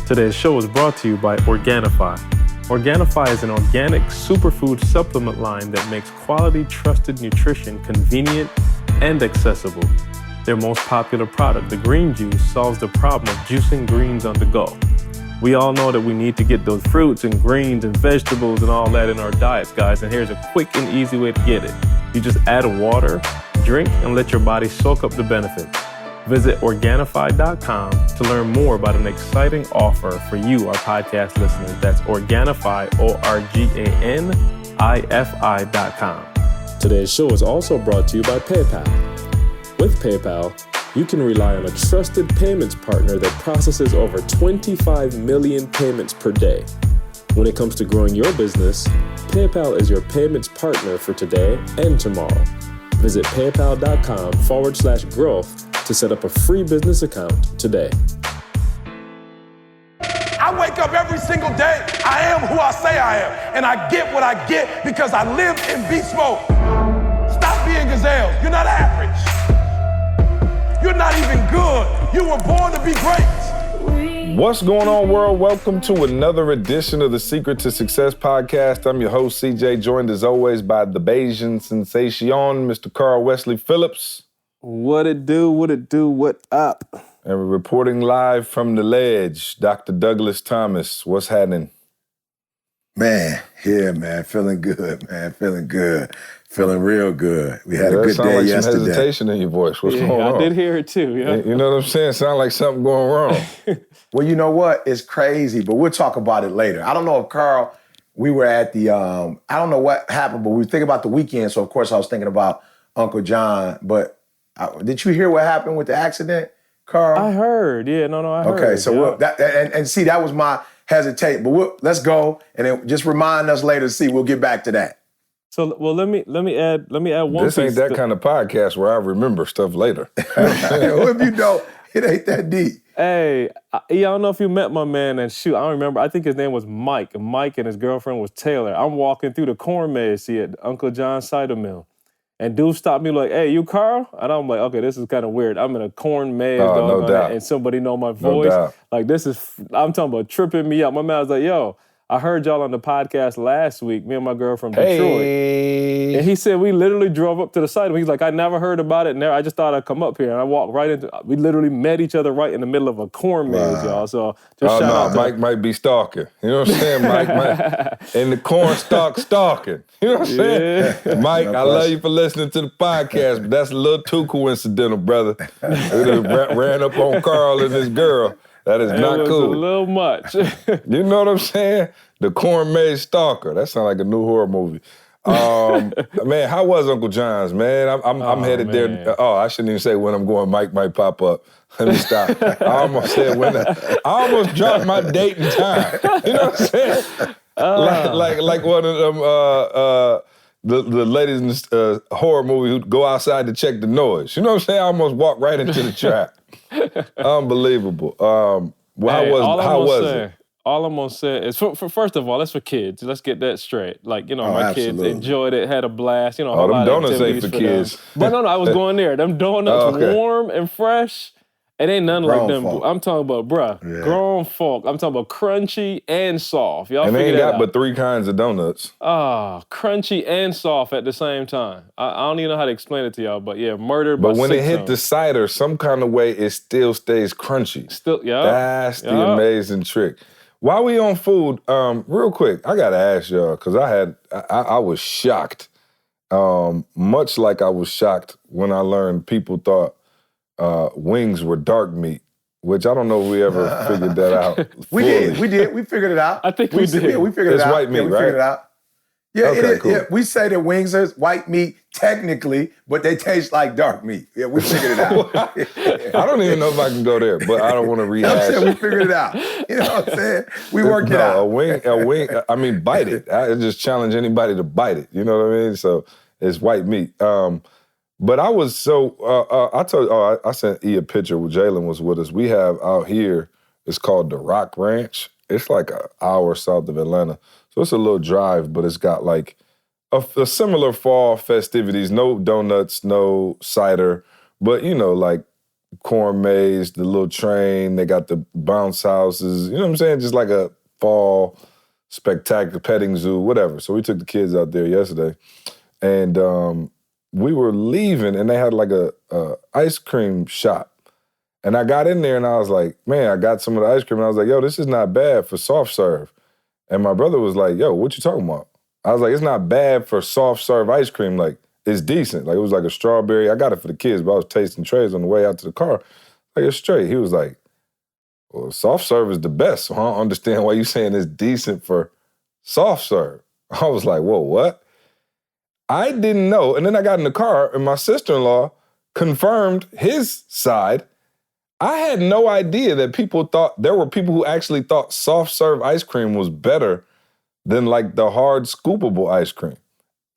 Today's show is brought to you by Organifi. Organifi is an organic superfood supplement line that makes quality, trusted nutrition convenient and accessible. Their most popular product, the green juice, solves the problem of juicing greens on the go. We all know that we need to get those fruits and greens and vegetables and all that in our diets, guys, and here's a quick and easy way to get it. You just add water, drink, and let your body soak up the benefits. Visit Organifi.com to learn more about an exciting offer for you, our podcast listeners. That's Organifi, Organifi.com. Today's show is also brought to you by PayPal. With PayPal, you can rely on a trusted payments partner that processes over 25 million payments per day. When it comes to growing your business, PayPal is your payments partner for today and tomorrow. Visit paypal.com/growth to set up a free business account today. I wake up every single day. I am who I say I am. And I get what I get because I live in beast mode. Stop being gazelles. You're not average. You're not even good. You were born to be great. What's going on, world? Welcome to another edition of the Secret to Success podcast. I'm your host, CJ, joined as always by the Bayesian sensation, Mr. Carl Wesley Phillips. What it do, what up? And we're reporting live from the ledge, Dr. Douglas Thomas. What's happening? Man, feeling good, man, feeling real good. We had a good day like yesterday. Some hesitation in your voice. What's going on? I did hear it too, yeah. You know what I'm saying? Sound like something going wrong. Well, you know what? It's crazy, but we'll talk about it later. I don't know if Carl, we were at the, I don't know what happened, but we were thinking about the weekend, so of course I was thinking about Uncle John, but did you hear what happened with the accident, Carl? I heard, I heard. Okay, so and see, that was my hesitate, but let's go, and then just remind us later to see, we'll get back to that. So, well, let me add one This piece. ain't that kind of podcast where I remember stuff later. Well, if you don't, it ain't that deep. Hey, I don't know if you met my man, and shoot, I don't remember. I think his name was Mike. Mike and his girlfriend was Taylor. I'm walking through the corn maze at Uncle John's cider mill. And dude stopped me like, hey, you Carl? And I'm like, okay, this is kind of weird. I'm in a corn maze, no doubt. And somebody know my voice. No doubt. Like, I'm talking about tripping me up. My man was like, yo, I heard y'all on the podcast last week, me and my girl from Detroit. Hey. And he said we literally drove up to the site. He's like, I never heard about it. I just thought I'd come up here. And I walked right into, we literally met each other right in the middle of a corn maze, y'all. So just shout out to Mike might be stalking. You know what I'm saying? Mike might, in the corn stalk stalking. You know what I'm saying? Mike, I love you for listening to the podcast, but that's a little too coincidental, brother. Ran up on Carl and his girl. That is not cool. A little much. You know what I'm saying? The Corn Maze Stalker. That sounds like a new horror movie. Man, how was Uncle John's, man? I'm headed there. Oh, I shouldn't even say when I'm going. Mike might pop up. Let me stop. I almost said when. I almost dropped my date and time. You know what I'm saying? Like one of them the ladies in this horror movie who go outside to check the noise. You know what I'm saying? I almost walked right into the trap. Unbelievable. How was it? All I'm gonna say is, for first of all, it's for kids. Let's get that straight. Like, my absolutely. kids enjoyed it, had a blast. Them donuts ain't for kids. But no, I was going there. Them donuts, warm and fresh. It ain't nothing like them. Folk. I'm talking about, grown folk. I'm talking about crunchy and soft. Y'all and they figure ain't that got out. but 3 kinds of donuts. Crunchy and soft at the same time. I don't even know how to explain it to y'all, but yeah, murdered But by when it hit zones. the cider, some kind of way, it still stays crunchy. That's the amazing trick. While we on food, real quick, I gotta ask y'all, because I was shocked. Much like I was shocked when I learned people thought wings were dark meat, which I don't know if we ever figured that out. We did. We figured it out. I think we did. Yeah, we figured it out. It's white meat, we right? figured it out. Yeah, Okay, it is. cool. Yeah, we say that wings are white meat technically, but they taste like dark meat. Yeah, we figured it out. I don't even know if I can go there, but I don't want to rehash. I'm saying we figured it out. You know what I'm saying? We worked it out. A wing. I mean, bite it. I just challenge anybody to bite it. You know what I mean? So it's white meat. But I was I sent E a picture when Jalen was with us. We have out here, it's called the Rock Ranch. It's like an hour south of Atlanta. So it's a little drive, but it's got like a similar fall festivities. No donuts, no cider, but like corn maze, the little train. They got the bounce houses. You know what I'm saying? Just like a fall spectacular petting zoo, whatever. So we took the kids out there yesterday, and we were leaving, and they had like a ice cream shop. And I got in there, and I was like, man, I got some of the ice cream, and I was like, yo, this is not bad for soft serve. And my brother was like, yo, what you talking about? I was like, it's not bad for soft serve ice cream. Like, it's decent. Like, it was like a strawberry. I got it for the kids, but I was tasting trays on the way out to the car. Like, it's straight. He was like, well, soft serve is the best, so I don't understand why you saying it's decent for soft serve. I was like, whoa, what? I didn't know. And then I got in the car, and my sister-in-law confirmed his side. I had no idea that there were people who actually thought soft serve ice cream was better than like the hard scoopable ice cream.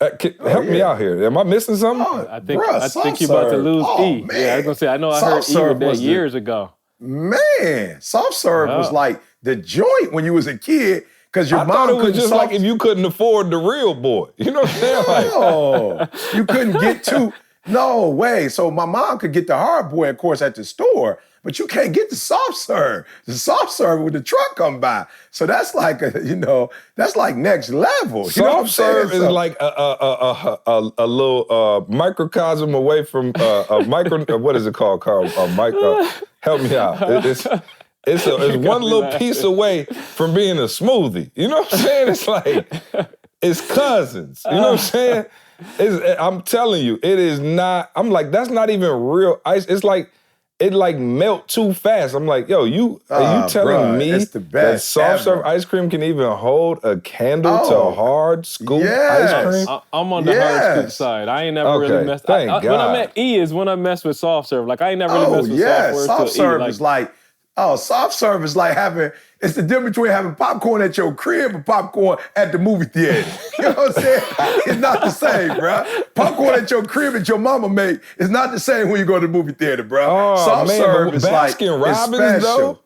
Help me out here. Am I missing something? I think you're about to lose E. Man. Yeah, I was gonna say, I know I heard E with that years ago. Man, soft serve was like the joint when you was a kid, because your mom couldn't just like if you couldn't afford the real boy. You know what I'm saying? No, you couldn't get too. No way. So my mom could get the hard boy, of course, at the store, but you can't get the soft serve. The soft serve when the truck come by. So that's like that's like next level. Soft serve is like a little microcosm away from a micro. What is it called, Carl? Help me out. It's one little piece away from being a smoothie. You know what I'm saying? It's like it's cousins. You know what I'm saying? I'm telling you, it is not. I'm like, that's not even real ice. It's like it melt too fast. I'm like, yo, are you telling me that soft serve ice cream can even hold a candle to hard scoop ice cream? I'm on the hard scoop side. I ain't never really messed. When I met E is when I messed with soft serve. Like I ain't never really messed with soft serve is like. Oh, soft serve is like it's the difference between having popcorn at your crib and popcorn at the movie theater. You know what I'm saying? It's not the same, bro. Popcorn at your crib that your mama make is not the same when you go to the movie theater, bro. Oh, soft serve is like Baskin-Robbins, though?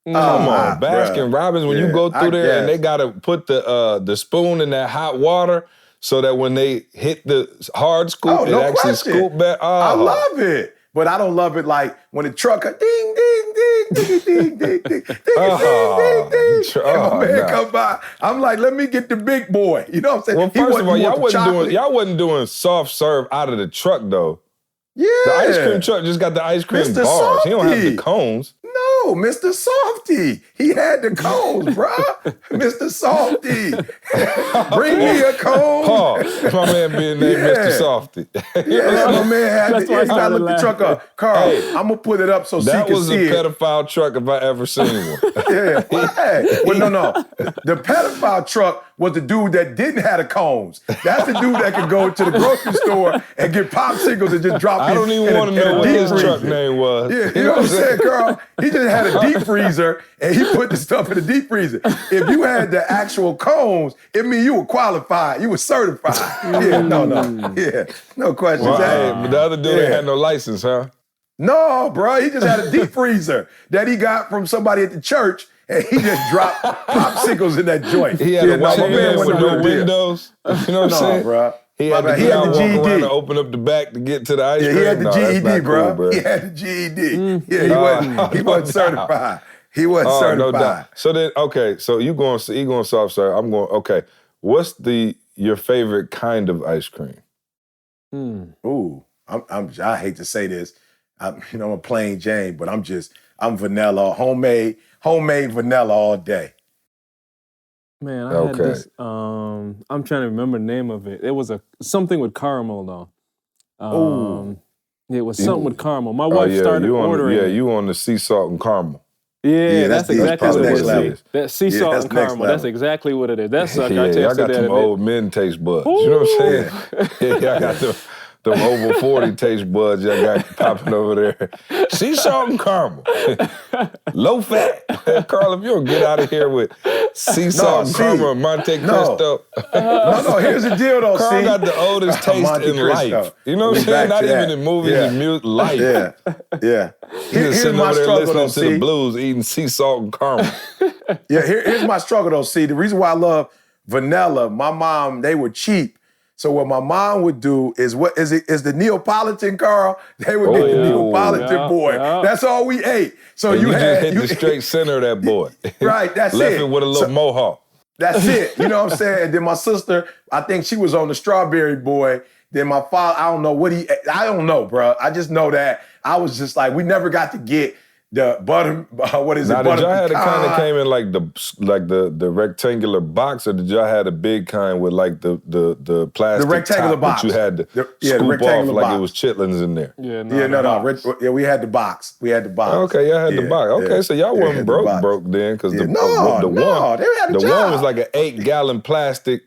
Come on, Baskin-Robbins, when you go through there and they got to put the spoon in that hot water so that when they hit the hard scoop, it actually scoop back. Oh. I love it. But I don't love it like when the truck ding, ding, ding, ding, ding, ding, ding, ding, ding, ding. And my man come by. I'm like, let me get the big boy. You know what I'm saying? Well, first of all, y'all wasn't doing soft serve out of the truck, though. Yeah. The ice cream truck just got the ice cream Mr. bars. Softee. He don't have the cones. No, Mr. Softee. He had the cones, bruh. Mr. Softee. Bring me a cone. Paul, my man being named Mr. Softee. My man had I looked the truck up. Carl, I'm going to put it up so C can see it. That was a pedophile truck if I ever seen one. Yeah. Well, no. The pedophile truck was the dude that didn't have the cones. That's the dude that could go to the grocery store and get popsicles and just drop I don't even want to know what his truck name was. Yeah, you know what I'm saying, Carl? He just had a deep freezer and he put the stuff in the deep freezer. If you had the actual cones, it mean you were qualified. You were certified. Yeah, no question. But the other dude ain't had no license, huh? No, bro. He just had a deep freezer that he got from somebody at the church. And he just dropped popsicles in that joint. He had a white man with no windows. You know what I'm saying? Bro. He had the GED to open up the back to get to the ice cream. He had the GED, bro. He had the GED. Yeah, he wasn't certified. He wasn't certified. No doubt. So then, okay, so you going soft serve. I'm going, okay, what's your favorite kind of ice cream? Ooh, I hate to say this. I'm a plain Jane, but I'm vanilla, homemade vanilla all day. Man, I had this, I'm trying to remember the name of it. It was something with caramel, though. It was something with caramel. My wife started ordering. You on the sea salt and caramel. Yeah, that's exactly what it is. That sea salt and caramel, that's exactly what it is. That's I got them old men taste buds. You know what I'm saying? I got them over 40 taste buds y'all got popping over there. Sea salt and caramel. Low fat. Carl, if you don't get out of here with sea salt and caramel and Monte Cristo. No, here's the deal though, Carl got the oldest taste in life. You know what I'm saying? Not even in movies and music, life. Yeah. He's sitting over there listening to the blues, eating sea salt and caramel. Here's my struggle though, see. The reason why I love vanilla, my mom, they were cheap. So what my mom would do is is the Neapolitan, Carl? They would get the Neapolitan boy. That's all we ate. So and you just hit the straight center of that boy. Right, that's Left it. it with a little mohawk. That's it. You know what I'm saying? And then my sister, I think she was on the strawberry boy. Then my father, I don't know, bro. I just know that I was just like, we never got to get the butter, what is it? Now, Butter did y'all have the kind that pecan. came in like the rectangular box, or did y'all have the big kind with like the plastic The rectangular top box. that you had to the scoop off rectangular like box. it was chitlins in there? Yeah, Yeah, we had the box. We had the box. Okay, y'all had the box. Okay, so y'all wasn't had the box. broke then, because the No, one they had a the job. one was like an 8-gallon plastic,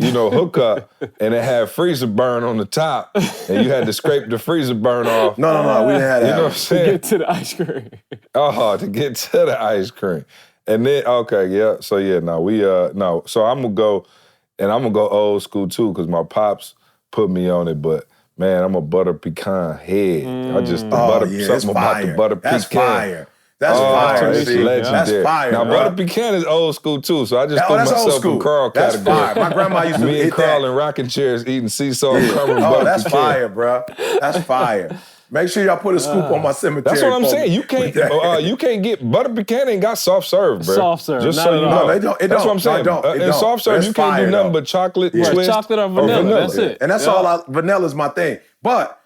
hookup, and it had freezer burn on the top, and you had to scrape the freezer burn off. No, we didn't have that. You know what I'm saying? Get to the ice cream. To get to the ice cream. And then, so I'm gonna go, and I'm gonna go old school too, because my pops put me on it, but man, I'm a butter pecan head. Something about the butter pecan. That's fire. That's fire. It's See? legendary. That's fire. Now, bro. butter pecan is old school too, so I just threw that's old myself school. in Carl That's category. fire. My grandma used to Me and hit Carl that. in rocking chairs eating sea salt covered butter That's pecan. fire, bro. That's fire. Make sure y'all put a scoop on my cemetery. That's what I'm folks. saying. You can't get butter pecan ain't got soft serve, bro. Soft serve, Just not so at you all. know. No, they don't. It That's what I'm don't. saying. No, it don't. It In don't. soft serve, That's you can't do fire, nothing though. but chocolate Right, twist chocolate or vanilla. That's it. And that's all. Vanilla's my thing. But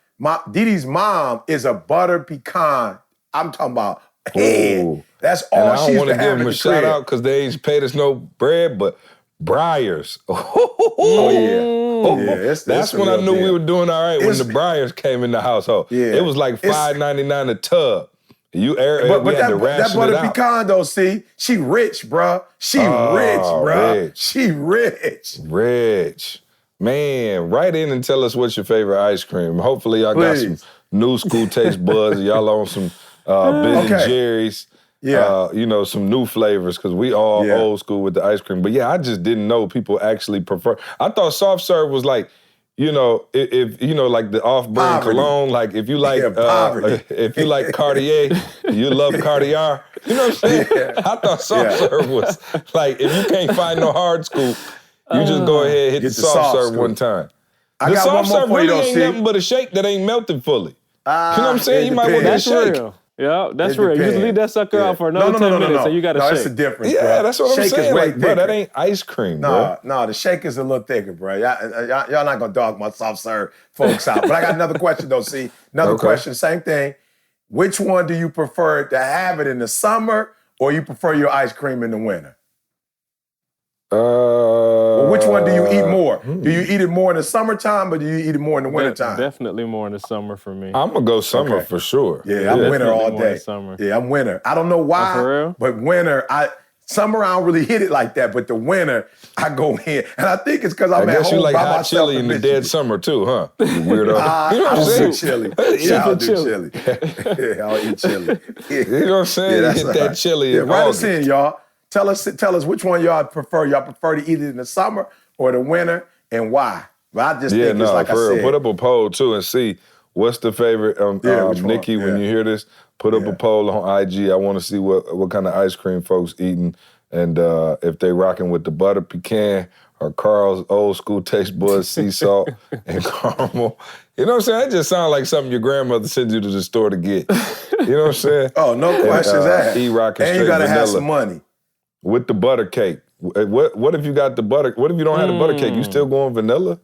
Didi's mom is a butter pecan. I'm talking about head. Ooh. That's And all I she don't used want to to have give in them the a shout crib. out because they ain't paid us no bread, but Briars. Oh yeah. That's when I knew we were doing all right, when the Briars came in the household. Yeah. It was like $5.99 a tub. But We had that to ration butter it out. pecan though, see, she rich, bruh. She rich, bruh. rich. She rich. Rich. Man, write in and tell us what's your favorite ice cream. Hopefully y'all got some new school taste buds. Y'all on some Ben and Jerry's. Yeah. Some new flavors, because we all old school with the ice cream. But yeah, I just didn't know people actually prefer. I thought soft serve was like, if like the off-brand Poverty. cologne, like if you like poverty. if you like Cartier, you love Cartier. You know what I'm saying? I thought soft serve was like, if you can't find no hard scoop, you just go ahead and hit the soft serve scoop. one time. I The got soft one more serve for you really though, ain't see. nothing but a shake that ain't melted fully. You know what I'm saying? It You might want to depends. That's shake. real. Yeah, that's It real. You just depends. leave that sucker out for another 10 minutes and you got to No, shake. it's a difference, Yeah, bro. that's what I'm Shake saying. is way Like, bro, that thicker. ain't ice cream, bro. No, the shake is a little thicker, bro. Y'all not gonna dog my soft serve folks out. But I got another question though, see. Another question, same thing. Which one do you prefer to have it in the summer, or you prefer your ice cream in the winter? Or which one do you eat more? Do you eat it more in the summertime, or do you eat it more in the wintertime? Definitely more in the summer for me. I'm gonna go summer for sure. Yeah, I'm winter all Definitely more in day. summer. Yeah, I'm winter. I don't know why, for real? but winter, summer I don't really hit it like that, but the winter I go in, and I think it's because I'm I at guess home you like by hot myself chili in the Michigan. dead summer too, huh? You weirdo. I You know what I'm don't saying? do chili. Yeah, I'll do chili. Yeah, I'll eat chili. You know what I'm saying? that's You hit all that right. chili in write August. us in, y'all. Tell us which one y'all prefer. Y'all prefer to eat it in the summer or the winter, and why? But I just think it's like I for real. said. Put up a poll too and see what's the favorite. which one? Nikki, when you hear this, put up a poll on IG. I want to see what kind of ice cream folks eating, and if they rocking with the butter pecan or Carl's old school taste buds, sea salt and caramel. You know what I'm saying? That just sounds like something your grandmother sent you to the store to get. You know what I'm saying? Oh, no questions asked. E-Rock and And you straight gotta have vanilla. some money. With the butter cake. What if you got the butter? What if you don't have the butter cake? You still going vanilla?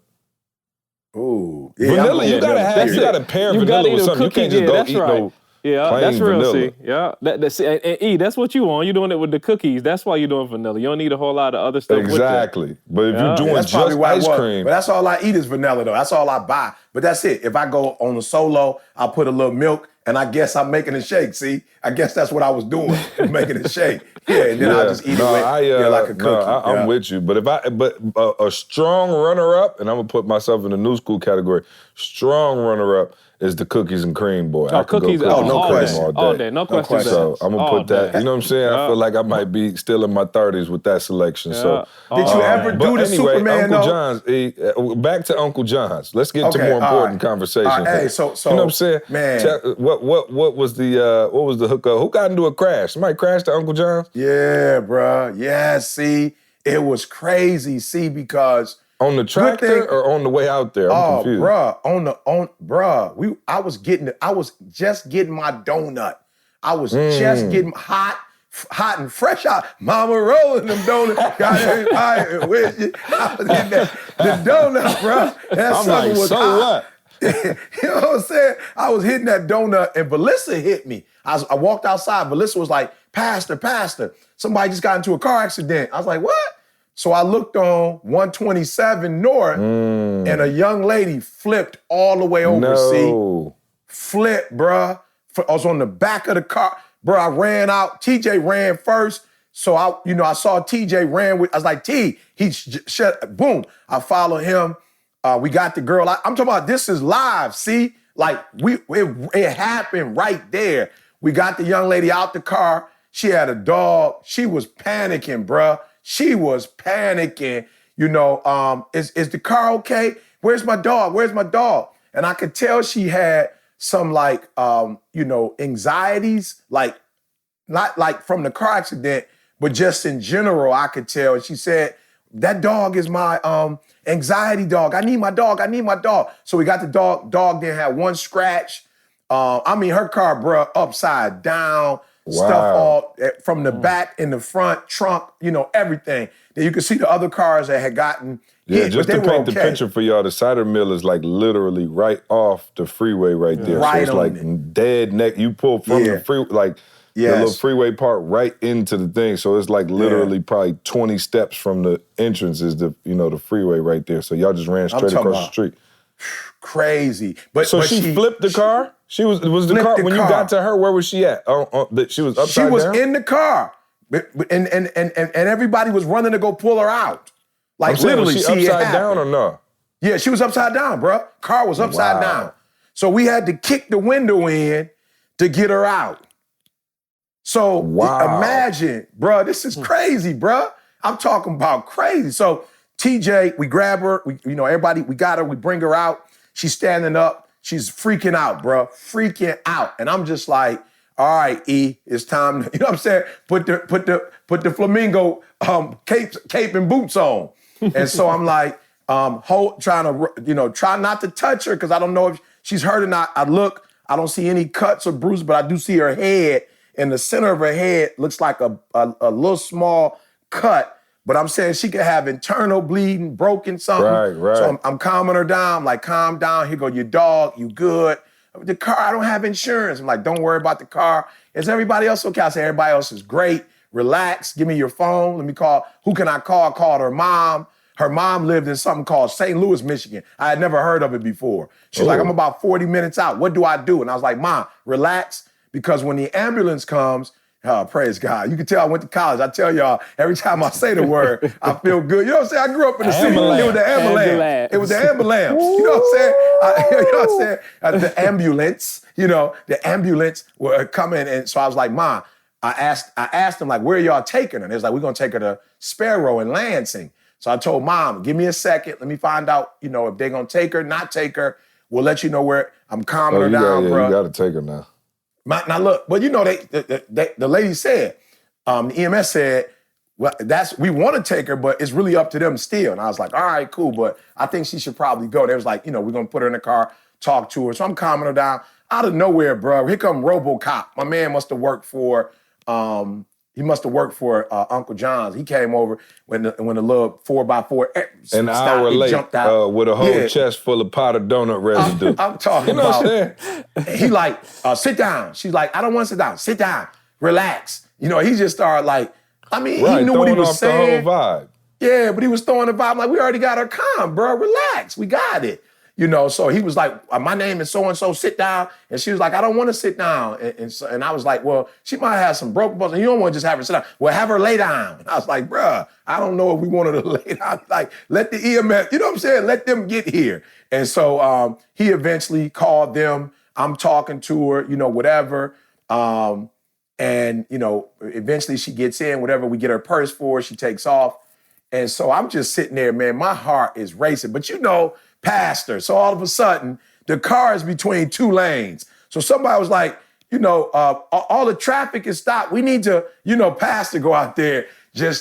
Ooh, Vanilla, you gotta have. You gotta pair vanilla with something. You can't just go eat no. Yeah, plain that's real. vanilla. See, yeah, and E, that's what you want. You're doing it with the cookies. That's why you're doing vanilla. You don't need a whole lot of other stuff. Exactly. But if you're doing that's probably just why ice cream, But that's all I eat is vanilla though. That's all I buy. But that's it. If I go on a solo, I'll put a little milk, and I guess I'm making a shake. See, I guess that's what I was doing, making a shake. Yeah, and then I'll just eat it like a cookie. I'm with you. But a strong runner-up, and I'm gonna put myself in the new school category. Strong runner-up is the cookies and cream, boy. I could go cookies, cookies and no cream question. all day, no question. So I'm gonna put that. You know what I'm saying? I feel like I might be still in my 30s with that selection. So Did you ever do the Superman Uncle though? John's. Back to Uncle John's. Let's get to more important conversations. All right, here. so you know what I'm saying? Man, what was the hookup? Who got into a crash? Somebody crashed to Uncle John's? yeah, bruh. Yeah, see, it was crazy. See, because On the tractor or on the way out there? I'm confused. I was just getting my donut. I was just getting hot and fresh out. Mama rolling them donuts. Got everybody with you. I was getting the donut, bro. I'm like, was so hot. You know what I'm saying? I was hitting that donut and Valissa hit me. I walked outside. Valissa was like, Pastor, somebody just got into a car accident. I was like, what? So I looked on 127 North and a young lady flipped all the way over, see? Flipped, bruh. I was on the back of the car. Bruh, I ran out. TJ ran first. So I saw TJ ran with, I was like, T, he shut, boom. I followed him. We got the girl. I'm talking about this is live, see? Like, it happened right there. We got the young lady out the car. She had a dog. She was panicking, bruh. She was panicking. Is the car okay? Where's my dog? Where's my dog? And I could tell she had some anxieties, like not like from the car accident, but just in general, I could tell. And she said, that dog is my anxiety dog. I need my dog. I need my dog. So we got the dog. Dog didn't have one scratch. Her car, bruh, upside down. Wow. Stuff all from the back in the front, trunk, everything. Then you could see the other cars that had gotten hit, just to paint the picture for y'all, the cider mill is like literally right off the freeway right there. Right so it's like dead neck. You pull from the freeway, the little freeway part right into the thing. So it's like literally probably 20 steps from the entrance is the freeway right there. So y'all just ran straight across the street. Crazy. But she flipped the car? She was the car when you got to her, where was she at? She was upside down? She was in the car. And everybody was running to go pull her out. Like literally, was she upside down or no? Yeah, she was upside down, bro. Car was upside down. So we had to kick the window in to get her out. So imagine, bro, this is crazy, bro. I'm talking about crazy. So TJ, we grab her, everybody, we got her, we bring her out. She's standing up. She's freaking out, bro. Freaking out. And I'm just like, all right, E, it's time to, you know what I'm saying? Put the flamingo cape and boots on. And so I'm like, trying to, try not to touch her because I don't know if she's hurt or not. I look, I don't see any cuts or bruises, but I do see her head. In the center of her head looks like a little small cut. But I'm saying she could have internal bleeding, broken something. Right. So I'm calming her down. I'm like, calm down. Here go your dog. You good. The car, I don't have insurance. I'm like, don't worry about the car. Is everybody else okay? I say, everybody else is great. Relax. Give me your phone. Let me call. Who can I call? I called her mom. Her mom lived in something called St. Louis, Michigan. I had never heard of it before. She's like, I'm about 40 minutes out. What do I do? And I was like, Mom, relax. Because when the ambulance comes, praise God. You can tell I went to college. I tell y'all, every time I say the word, I feel good. You know what I'm saying? I grew up in the city. It was the ambulance. It was the ambulance. You know what I'm saying? The ambulance, the ambulance were coming. And so I was like, Mom, I asked them, like, where y'all taking her? And they was like, we're going to take her to Sparrow in Lansing. So I told Mom, give me a second. Let me find out, if they're going to take her, not take her. We'll let you know where. I'm calming her down, bro. You got to take her now. Now look, but the lady said, the EMS said, well, we want to take her, but it's really up to them still. And I was like, all right, cool, but I think she should probably go. They was like, we're gonna put her in the car, talk to her. So I'm calming her down. Out of nowhere, bro, here come RoboCop. My man must have worked for Uncle John's. He came over when the little 4x4 an hour late jumped out. With a whole chest full of powdered donut residue. I'm talking about. He like, sit down. She's like, I don't want to sit down. Sit down. Relax. He just started like, he knew what he was saying. The whole vibe. Yeah, but he was throwing the vibe like, we already got her calm, bro. Relax. We got it. So he was like, my name is so-and-so, sit down. And she was like, I don't want to sit down. And I was like, well, she might have some broken bones and you don't want to just have her sit down. Well, have her lay down. And I was like, bruh, I don't know if we wanted to lay down. Like, let the EMS, you know what I'm saying? Let them get here. And so he eventually called them. I'm talking to her, whatever. And eventually she gets in, whatever we get her purse for, she takes off. And so I'm just sitting there, man, my heart is racing. But Pastor. So all of a sudden, the car is between two lanes. So somebody was like, all the traffic is stopped. We need to, pastor go out there.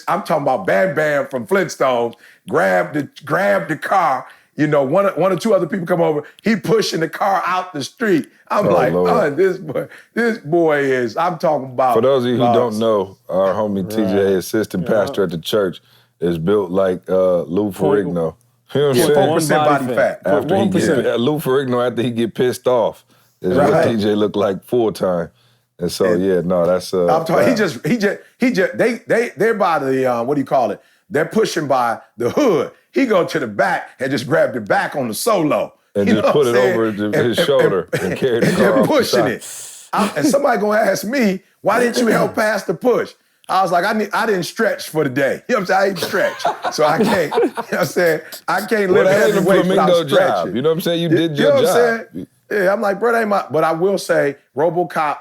I'm talking about Bam Bam from Flintstones, grab the car. One or two other people come over. He pushing the car out the street. I'm Lord. this boy is. I'm talking about. For those of you who don't know, our homie TJ, assistant pastor at the church, is built like Lou Ferrigno. You know what I'm saying? 4% body fat. After he get Lou Ferrigno, after he get pissed off, is what TJ look like full time. And so that's I'm talking. They're by the what do you call it? They're pushing by the hood. He go to the back and just grab the back on the solo. And just put it over his shoulder and carry the car off pushing the it. And somebody gonna ask me, why didn't you help pass the push? I was like, I didn't stretch for the day. You know what I'm saying? I didn't stretch. So I can't, you know what I'm saying? I can't lift heavy weights without stretching. Job. You know what I'm saying? You did your job. You know what I'm saying? Yeah, I'm like, bro, that ain't my, but I will say, RoboCop,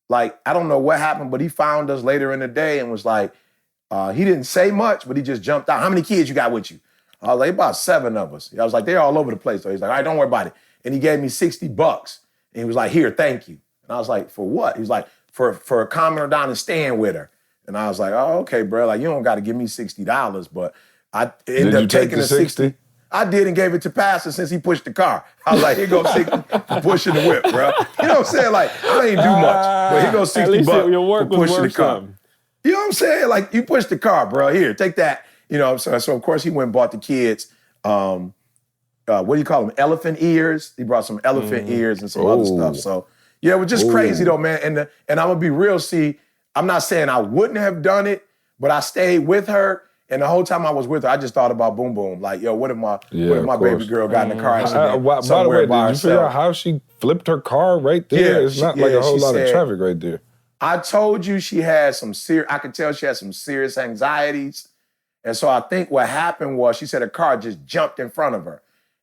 like, I don't know what happened, but he found us later in the day and was like, he didn't say much, but he just jumped out. How many kids you got with you? I was like, about 7 of us. I was like, they're all over the place. So he's like, all right, don't worry about it. And he gave me $60. And he was like, here, thank you. And I was like, for what? He was like, for calming her down and staying with her. And I was like, oh, okay, bro. Like, you don't got to give me $60, but I ended up taking the 60. I did and gave it to Pastor since he pushed the car. I was like, here goes 60 for pushing the whip, bro. You know what I'm saying? Like, I ain't do much, but here goes $60 for pushing the car. You know what I'm saying? Like, you push the car, bro. Here, take that. You know what I'm saying? So, of course, he went and bought the kids, what do you call them? Elephant ears. He brought some elephant ears and some other stuff. So, yeah, it was just crazy, though, man. And I'm going to be real, I'm not saying I wouldn't have done it, but I stayed with her. And the whole time I was with her, I just thought about Boom Boom. Like, yo, what if my baby girl got in a car accident somewhere by herself? Did you figure out how she flipped her car right there? Yeah, it's not like a whole lot of traffic right there. I told you she had I could tell she had some serious anxieties. And so I think what happened was she said her car just jumped in front of her.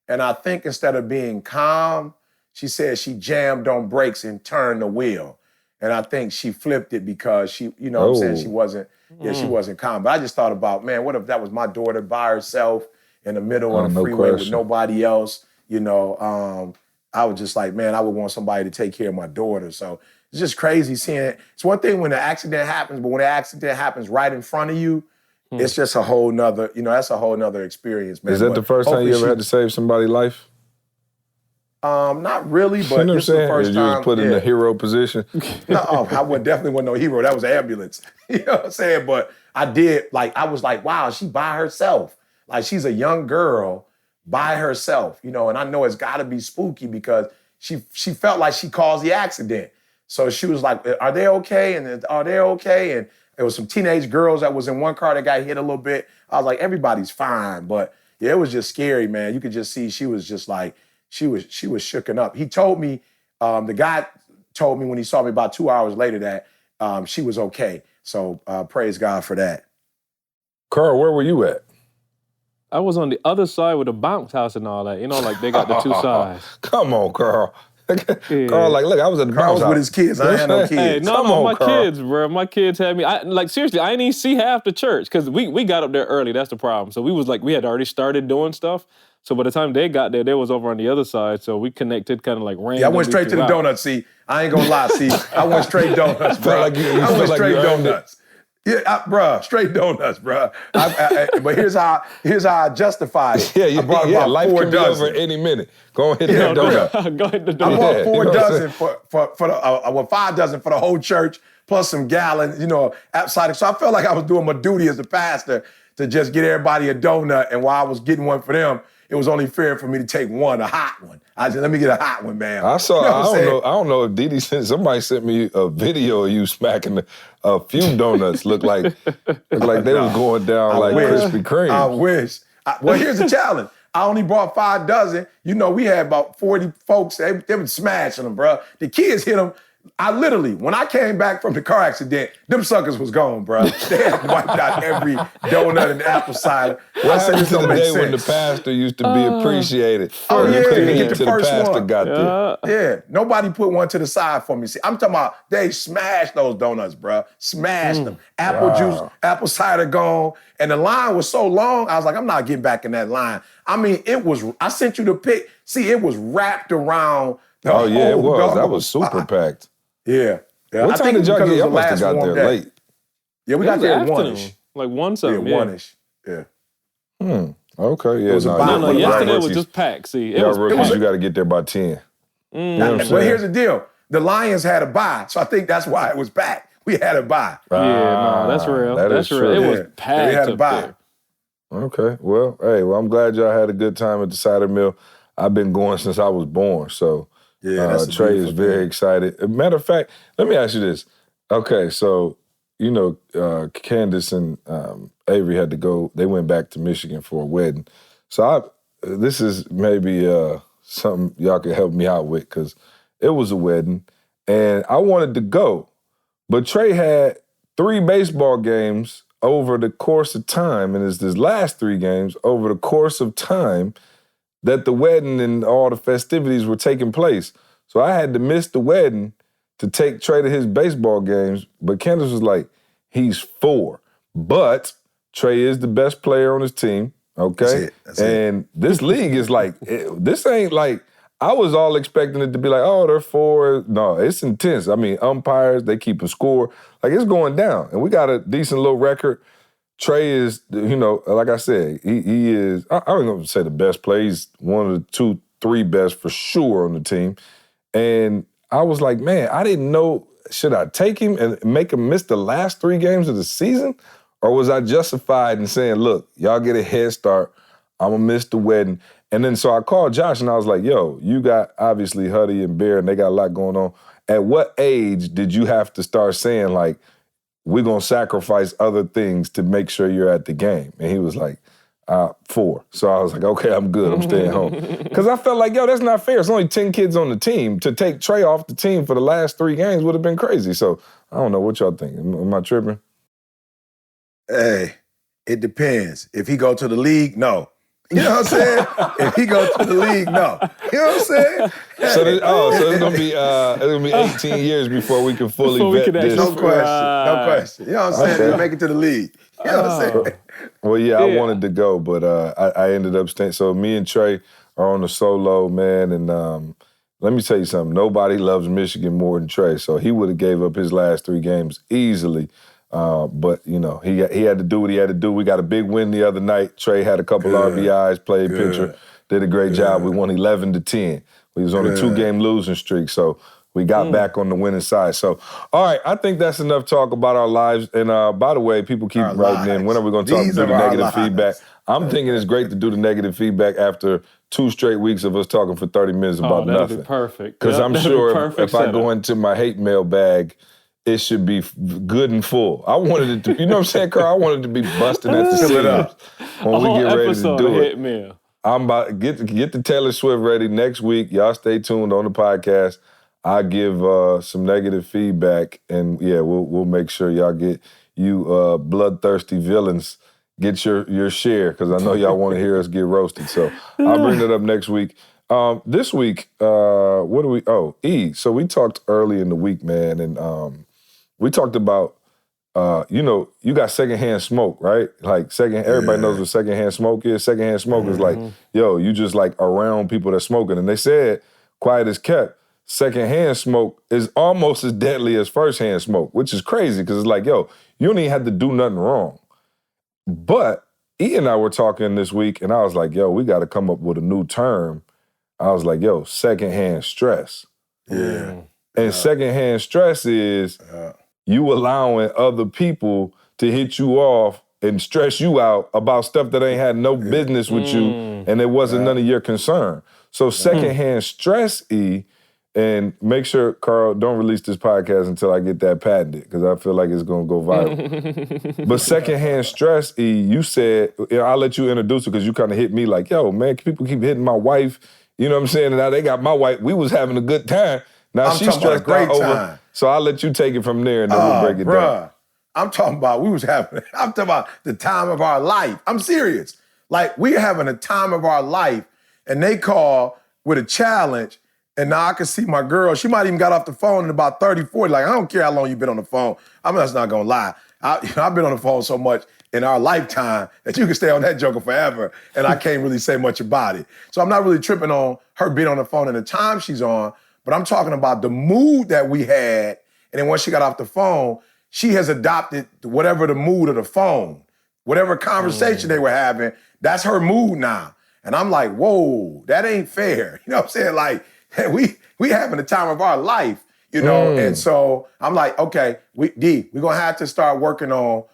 And I think instead of being calm, she said she jammed on brakes and turned the wheel. And I think she flipped it because she, you know what I'm saying, she wasn't calm. But I just thought about, man, what if that was my daughter by herself in the middle of the freeway with nobody else? You know, I was just like, man, I would want somebody to take care of my daughter. So it's just crazy seeing it. It's one thing when an accident happens, but when an accident happens right in front of you, it's just a whole nother, that's a whole nother experience, man. Is that the first time you ever had to save somebody's life? Not really, but this is the first time. You was put in the hero position? No, I definitely wasn't no hero. That was an ambulance. You know what I'm saying? But I was like, wow, she by herself. Like, she's a young girl by herself, and I know it's gotta be spooky because she felt like she caused the accident. So she was like, are they okay? And are they okay? And there was some teenage girls that was in one car that got hit a little bit. I was like, everybody's fine. But yeah, it was just scary, man. You could just see she was just like, she was shooken up. He told me, the guy told me when he saw me about 2 hours later that she was okay. So praise God for that. Carl, where were you at? I was on the other side with the bounce house and all that. Like they got the two sides. Come on, Carl. Carl, like, look, I was at the bounce house with his kids. I ain't had no kids. Hey, no, my kids, bro. My kids had me. Seriously, I didn't even see half the church because we got up there early. That's the problem. So we had already started doing stuff. So by the time they got there, they was over on the other side. So we connected kind of like randomly. Yeah, I went straight to the donuts. I ain't gonna lie. I went straight donuts, bro. I went straight donuts. Yeah, straight donuts, bro. But here's how I justify it. I brought about life 4 can dozen. Be over any minute. Go ahead and donut. Go ahead and donut. I bought 4 dozen for 5 dozen for the whole church, plus some gallons, outside. So I felt like I was doing my duty as a pastor to just get everybody a donut. And while I was getting one for them, it was only fair for me to take one, a hot one. I said, let me get a hot one, man. I don't know if Didi somebody sent me a video of you smacking a few donuts. Looked like they was going down like Krispy Kreme. I wish. Well, here's the challenge. I only brought 5 dozen. We had about 40 folks. They were smashing them, bro. The kids hit them. When I came back from the car accident, them suckers was gone, bro. They had wiped out every donut and apple cider. I said this don't make sense. When the pastor used to be appreciated. Oh, yeah, couldn't get the first pastor one. Got there. Yeah, nobody put one to the side for me. See, I'm talking about they smashed those donuts, bro. Smashed them. Apple juice, apple cider gone. And the line was so long, I was like, I'm not getting back in that line. I mean, I sent you the pic. See, it was wrapped around the whole it was. dog. That was super packed. Yeah. What time did y'all get? Y'all must have got there late. Yeah, we got there at 1-ish. Like 1 something. Yeah, 1-ish. Yeah. Okay, yeah. It was a buy. No, yesterday was just packed. See, y'all rookies, you got to get there by 10. You know what I'm saying? But here's the deal. The Lions had a bye, so I think that's why it was packed. We had a bye. Yeah, no, that's real. That's real. It was packed. We had a bye. There. Okay, well, I'm glad y'all had a good time at the cider mill. I've been going since I was born, so Trey is very excited. Matter of fact, let me ask you this. Okay, so, Candace and Avery had to go. They went back to Michigan for a wedding. So this is maybe something y'all could help me out with, because it was a wedding, and I wanted to go. But Trey had 3 baseball games over the course of time, and it's his last 3 games over the course of time that the wedding and all the festivities were taking place. So I had to miss the wedding to take Trey to his baseball games, but Candace was like, he's 4. But Trey is the best player on his team, okay? That's it. This league is like, this ain't like, I was all expecting it to be like, oh, they're 4. No, it's intense. I mean, umpires, they keep a score. Like, it's going down. And we got a decent little record. Trey is, like I said, he is, I don't know if say the best player. He's one of the 2, 3 best for sure on the team. And I was like, man, I didn't know, should I take him and make him miss the last 3 games of the season? Or was I justified in saying, look, y'all get a head start. I'm going to miss the wedding. And then so I called Josh and I was like, yo, you got obviously Huddy and Bear and they got a lot going on. At what age did you have to start saying, like, we're going to sacrifice other things to make sure you're at the game? And he was like, 4. So I was like, okay, I'm good. I'm staying home. Because I felt like, yo, that's not fair. It's only 10 kids on the team. To take Trey off the team for the last 3 games would have been crazy. So I don't know what y'all think. Am I tripping? Hey, it depends. If he go to the league, no. You know what I'm saying? If he go to the league, no. You know what I'm saying? So it's gonna be 18 years before we can fully vet this. No question. You know what I'm saying? Okay. Make it to the league. You know what I'm saying? Well, yeah, I wanted to go, but I ended up staying. So me and Trey are on the solo, man, and let me tell you something. Nobody loves Michigan more than Trey, so he would have gave up his last 3 games easily. But, he had to do what he had to do. We got a big win the other night. Trey had a couple RBIs, played pitcher, did a great job. We won 11-10. We was on a 2-game losing streak, so we got back on the winning side. So, all right, I think that's enough talk about our lives. And by the way, people keep writing in. When are we going to do the negative feedback? I'm thinking it's great to do the negative feedback after 2 straight weeks of us talking for 30 minutes about nothing. That'd be perfect. Because I'm sure if I go into my hate mail bag, it should be good and full. I wanted it to, you know what I'm saying, Carl? I wanted it to be busting at the seams when we get ready to do it. Mail. I'm about to get the Taylor Swift ready next week. Y'all stay tuned on the podcast. I give some negative feedback, and we'll make sure y'all get you bloodthirsty villains get your share, because I know y'all want to hear us get roasted. So I'll bring that up next week. This week, what do we? Oh, E. So we talked early in the week, man, and we talked about, you got secondhand smoke, right? Like everybody knows what secondhand smoke is. Secondhand smoke is like, you just like around people that's smoking. And they said, quiet as kept, secondhand smoke is almost as deadly as firsthand smoke, which is crazy because it's like, you don't even have to do nothing wrong. But E and I were talking this week, and I was like, we got to come up with a new term. I was like, secondhand stress. Yeah. And secondhand stress is you allowing other people to hit you off and stress you out about stuff that ain't had no business with you, and it wasn't none of your concern. So secondhand stress, E, and make sure, Carl, don't release this podcast until I get that patented, because I feel like it's going to go viral. But secondhand stress, E, you said, I'll let you introduce it because you kind of hit me like, man, people keep hitting my wife. You know what I'm saying? And now they got my wife. We was having a good time. Now she's stressed out over. So I'll let you take it from there and then we'll break it down. I'm talking about I'm talking about the time of our life. I'm serious. Like, we're having a time of our life, and they call with a challenge, and now I can see my girl. She might even got off the phone in about 30, 40. Like, I don't care how long you've been on the phone. I'm just not going to lie. I've been on the phone so much in our lifetime that you can stay on that joker forever, and I can't really say much about it. So I'm not really tripping on her being on the phone and the time she's on, but I'm talking about the mood that we had. And then once she got off the phone, she has adopted whatever the mood of the phone, whatever conversation they were having, that's her mood now. And I'm like, whoa, that ain't fair. You know what I'm saying? Like, we having the time of our life, you know? And so I'm like, okay, we're gonna have to start working on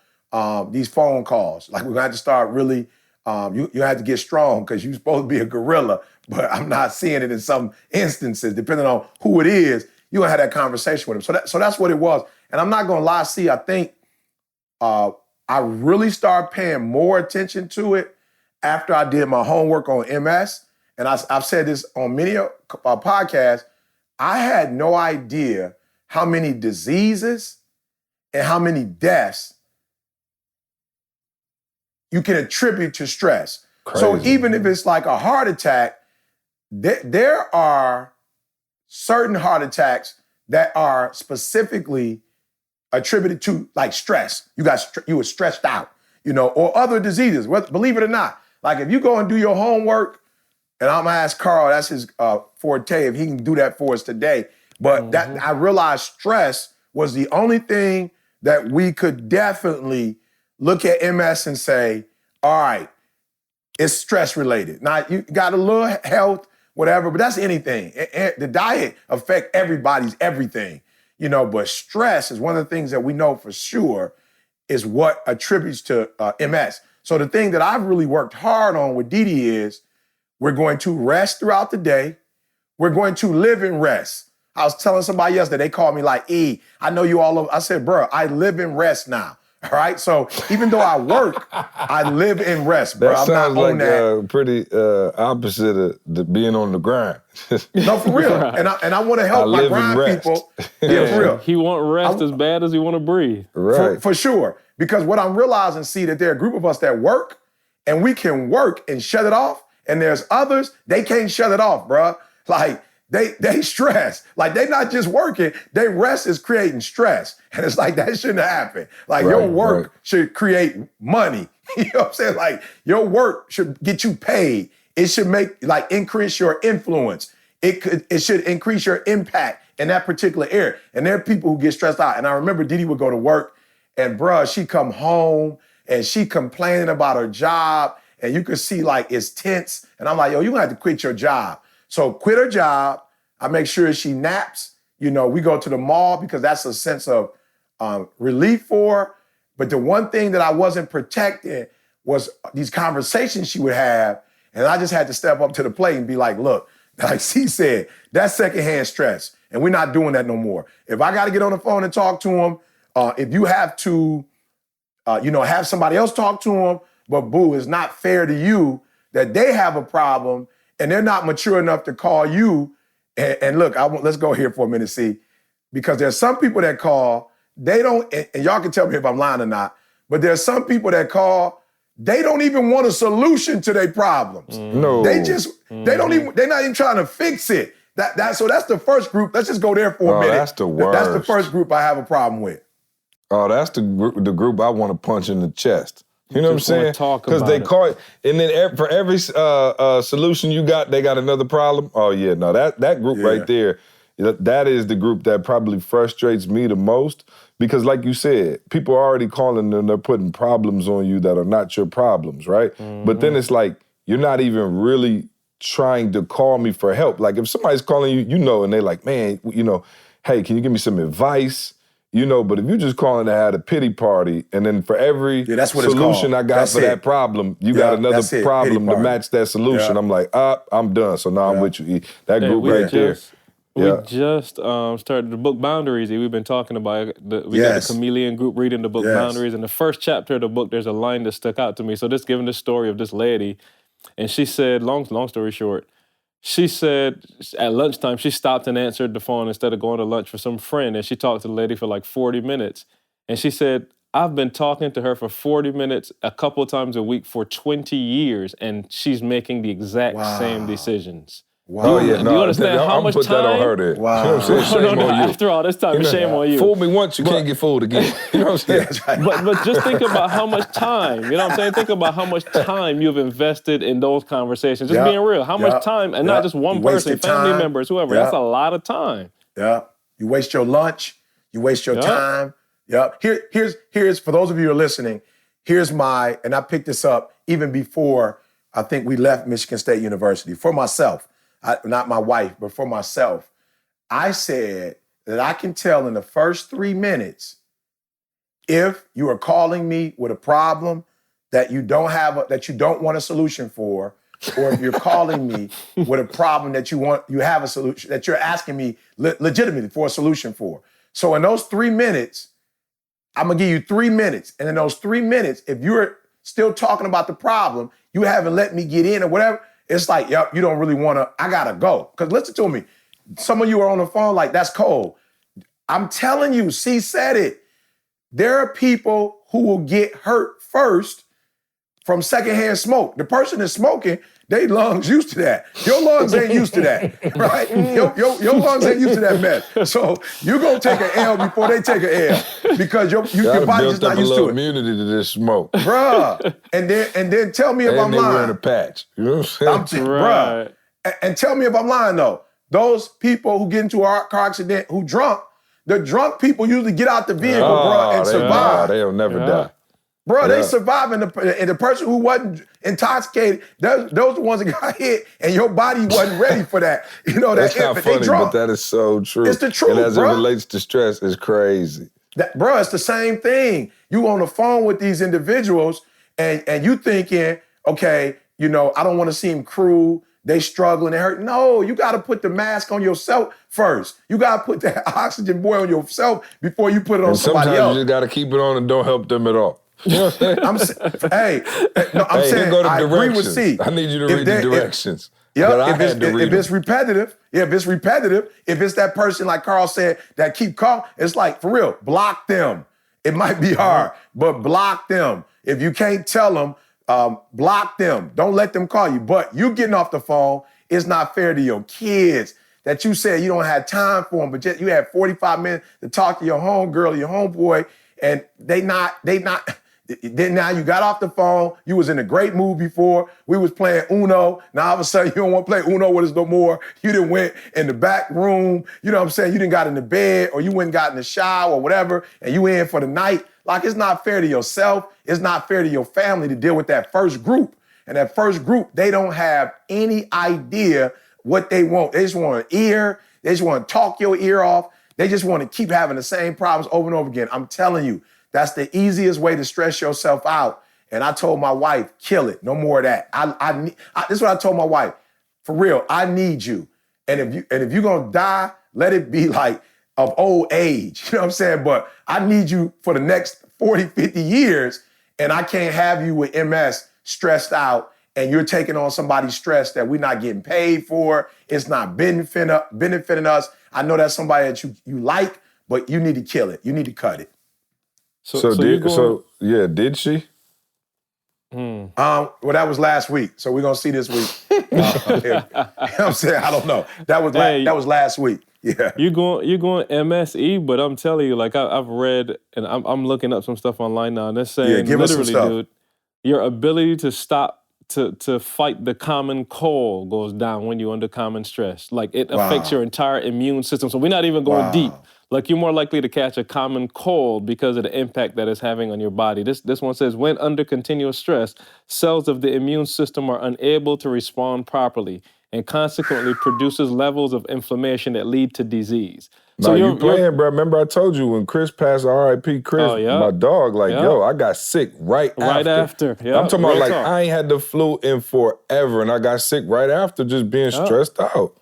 these phone calls. Like, we're gonna have to start really, you have to get strong because you're supposed to be a gorilla, but I'm not seeing it in some instances, depending on who it is, you're gonna have that conversation with them. So that's what it was. And I'm not gonna lie, I think I really started paying more attention to it after I did my homework on MS. And I've said this on many podcasts, I had no idea how many diseases and how many deaths you can attribute to stress. Crazy. So even if it's like a heart attack, there are certain heart attacks that are specifically attributed to like stress. You were stressed out, you know, or other diseases. Believe it or not, like if you go and do your homework, and I'm gonna ask Carl, that's his forte, if he can do that for us today. But that I realized stress was the only thing that we could definitely look at MS and say, all right, it's stress related. Now you got a little health, whatever, but that's anything. The diet affects everybody's everything, you know, but stress is one of the things that we know for sure is what attributes to MS. So the thing that I've really worked hard on with Didi is we're going to rest throughout the day. We're going to live in rest. I was telling somebody yesterday, they called me like, E, I know you all over. I said, bro, I live in rest now. All right. So even though I work, I live in rest, bro. That sounds like pretty opposite of being on the grind. No, for real. And I want to help my grind people. Yeah, for real. He want rest as bad as he want to breathe. Right. For sure. Because what I'm realizing, see, that there are a group of us that work and we can work and shut it off. And there's others, they can't shut it off, bro. Like, they stress. Like, they not just working, they rest is creating stress. And it's like, that shouldn't happen. Like, your work should create money. You know what I'm saying? Like, your work should get you paid. It should increase your influence. It should increase your impact in that particular area. And there are people who get stressed out. And I remember Didi would go to work and bruh, she come home and she complaining about her job. And you could see like it's tense. And I'm like, yo, you're gonna have to quit your job. So quit her job. I make sure she naps. You know, we go to the mall because that's a sense of relief for her. But the one thing that I wasn't protecting was these conversations she would have. And I just had to step up to the plate and be like, look, like she said, that's secondhand stress. And we're not doing that no more. If I got to get on the phone and talk to him, if you have to, have somebody else talk to him, but boo, it's not fair to you that they have a problem and they're not mature enough to call you. And look, let's go here for a minute, see, because there's some people that call, they don't, and y'all can tell me if I'm lying or not, but there's some people that call, they don't even want a solution to their problems. No. They just, they're not even trying to fix it. So that's the first group. Let's just go there for a minute. That's the worst. That's the first group I have a problem with. Oh, that's the group I want to punch in the chest. You know what I'm saying? Because they call it, and then for every solution you got, they got another problem. Oh yeah, no, that group right there, that is the group that probably frustrates me the most. Because like you said, people are already calling and they're putting problems on you that are not your problems, right? But then it's like, you're not even really trying to call me for help. Like if somebody's calling you, and they're like, man, hey, can you give me some advice? But if you just calling to have a pity party, and then for every solution I got for that problem, you got another problem to match that solution. I'm like, I'm done. So now I'm with you. That group right there. We just started the book Boundaries. We've been talking about it. We got the Chameleon group reading the book Boundaries. In the first chapter of the book, there's a line that stuck out to me. So just giving the story of this lady, and she said, long story short, she said at lunchtime, she stopped and answered the phone instead of going to lunch for some friend. And she talked to the lady for like 40 minutes. And she said, I've been talking to her for 40 minutes a couple times a week for 20 years, and she's making the exact same decisions. Wow. Oh, yeah, Do no. you understand how I'm much put that on her time? there. Wow. You know what I'm saying? Shame on you. After all this time, shame on you. Fool me once, you can't get fooled again. You know what I'm saying? That's right. But just think about how much time, you know what I'm saying? Think about how much time you've invested in those conversations. Just being real. How much time, and not just one You person, wasted family time. members, whoever. That's a lot of time. Yeah. You waste your lunch. You waste your time. Yeah. Here's for those of you who are listening, here's my, and I picked this up even before I think we left Michigan State University. For myself, not my wife, but for myself, I said that I can tell in the first 3 minutes if you are calling me with a problem that you don't want a solution for, or if you're calling me with a problem that you have a solution, that you're asking me legitimately for a solution for. So in those 3 minutes, I'm gonna give you 3 minutes. And in those 3 minutes, if you're still talking about the problem, you haven't let me get in or whatever, it's like, yep, you don't really wanna, I gotta go. Because listen to me, some of you are on the phone like, that's cold. I'm telling you, C said it. There are people who will get hurt first from secondhand smoke. The person that's smoking, they lungs used to that. Your lungs ain't used to that, right? Your lungs ain't used to that mess. So you gonna take an L before they take an L because your body's just not used to it. Immunity to this smoke, bruh. And then tell me if I'm lying. And they lying. wearing a patch. You know what I'm saying? Bruh. And tell me if I'm lying though. Those people who get into a car accident who drunk, the drunk people usually get out the vehicle, bruh, and survive. They'll never die. Bro, they survive, and the person who wasn't intoxicated, those are the ones that got hit, and your body wasn't ready for that. You know, that's not funny, but that is so true. It's the truth, and as bro. it relates to stress, it's crazy. Bro, it's the same thing. You on the phone with these individuals, and you thinking, okay, you know, I don't want to seem cruel. They struggling, they hurt. No, you got to put the mask on yourself first. You got to put that oxygen boy on yourself before you put it on somebody else. Sometimes you just got to keep it on and don't help them at all. You know what I'm saying? I'm saying, go to I agree with C. I need you to read the directions. If it's repetitive, if it's that person, like Carl said, that keep calling, it's like, for real, block them. It might be hard, but block them. If you can't tell them, block them. Don't let them call you. But you getting off the phone, it's not fair to your kids that you said you don't have time for them, but yet you had 45 minutes to talk to your homegirl or your homeboy, and they not. Then now you got off the phone. You was in a great mood before. We was playing Uno. Now all of a sudden you don't want to play Uno with us no more. You done went in the back room. You know what I'm saying? You done got in the bed, or you went and got in the shower or whatever, and you in for the night. Like, it's not fair to yourself. It's not fair to your family to deal with that first group. And that first group, they don't have any idea what they want. They just want an ear. They just want to talk your ear off. They just want to keep having the same problems over and over again. I'm telling you, that's the easiest way to stress yourself out. And I told my wife, kill it. No more of that. This is what I told my wife. For real, I need you. And if you're gonna die, let it be like of old age. You know what I'm saying? But I need you for the next 40, 50 years. And I can't have you with MS stressed out, and you're taking on somebody's stress that we're not getting paid for. It's not benefiting us. I know that's somebody that you like, but you need to kill it. You need to cut it. Did she? Well, that was last week, so we're gonna see this week. You know what I'm saying? I don't know. That was last week. Yeah. You're going MSE, but I'm telling you, like I've read, and I'm looking up some stuff online now, and they're saying, give us some stuff. Dude, your ability to stop to fight the common cold goes down when you're under common stress. Like, it affects your entire immune system. So we're not even going deep. Like, you're more likely to catch a common cold because of the impact that it's having on your body. This one says, when under continuous stress, cells of the immune system are unable to respond properly and consequently produces levels of inflammation that lead to disease. No, you playing, bro. Remember I told you when Chris passed, R.I.P. Chris, my dog, I got sick right after. Yeah, I'm talking about, like, I ain't had the flu in forever, and I got sick right after just being stressed out.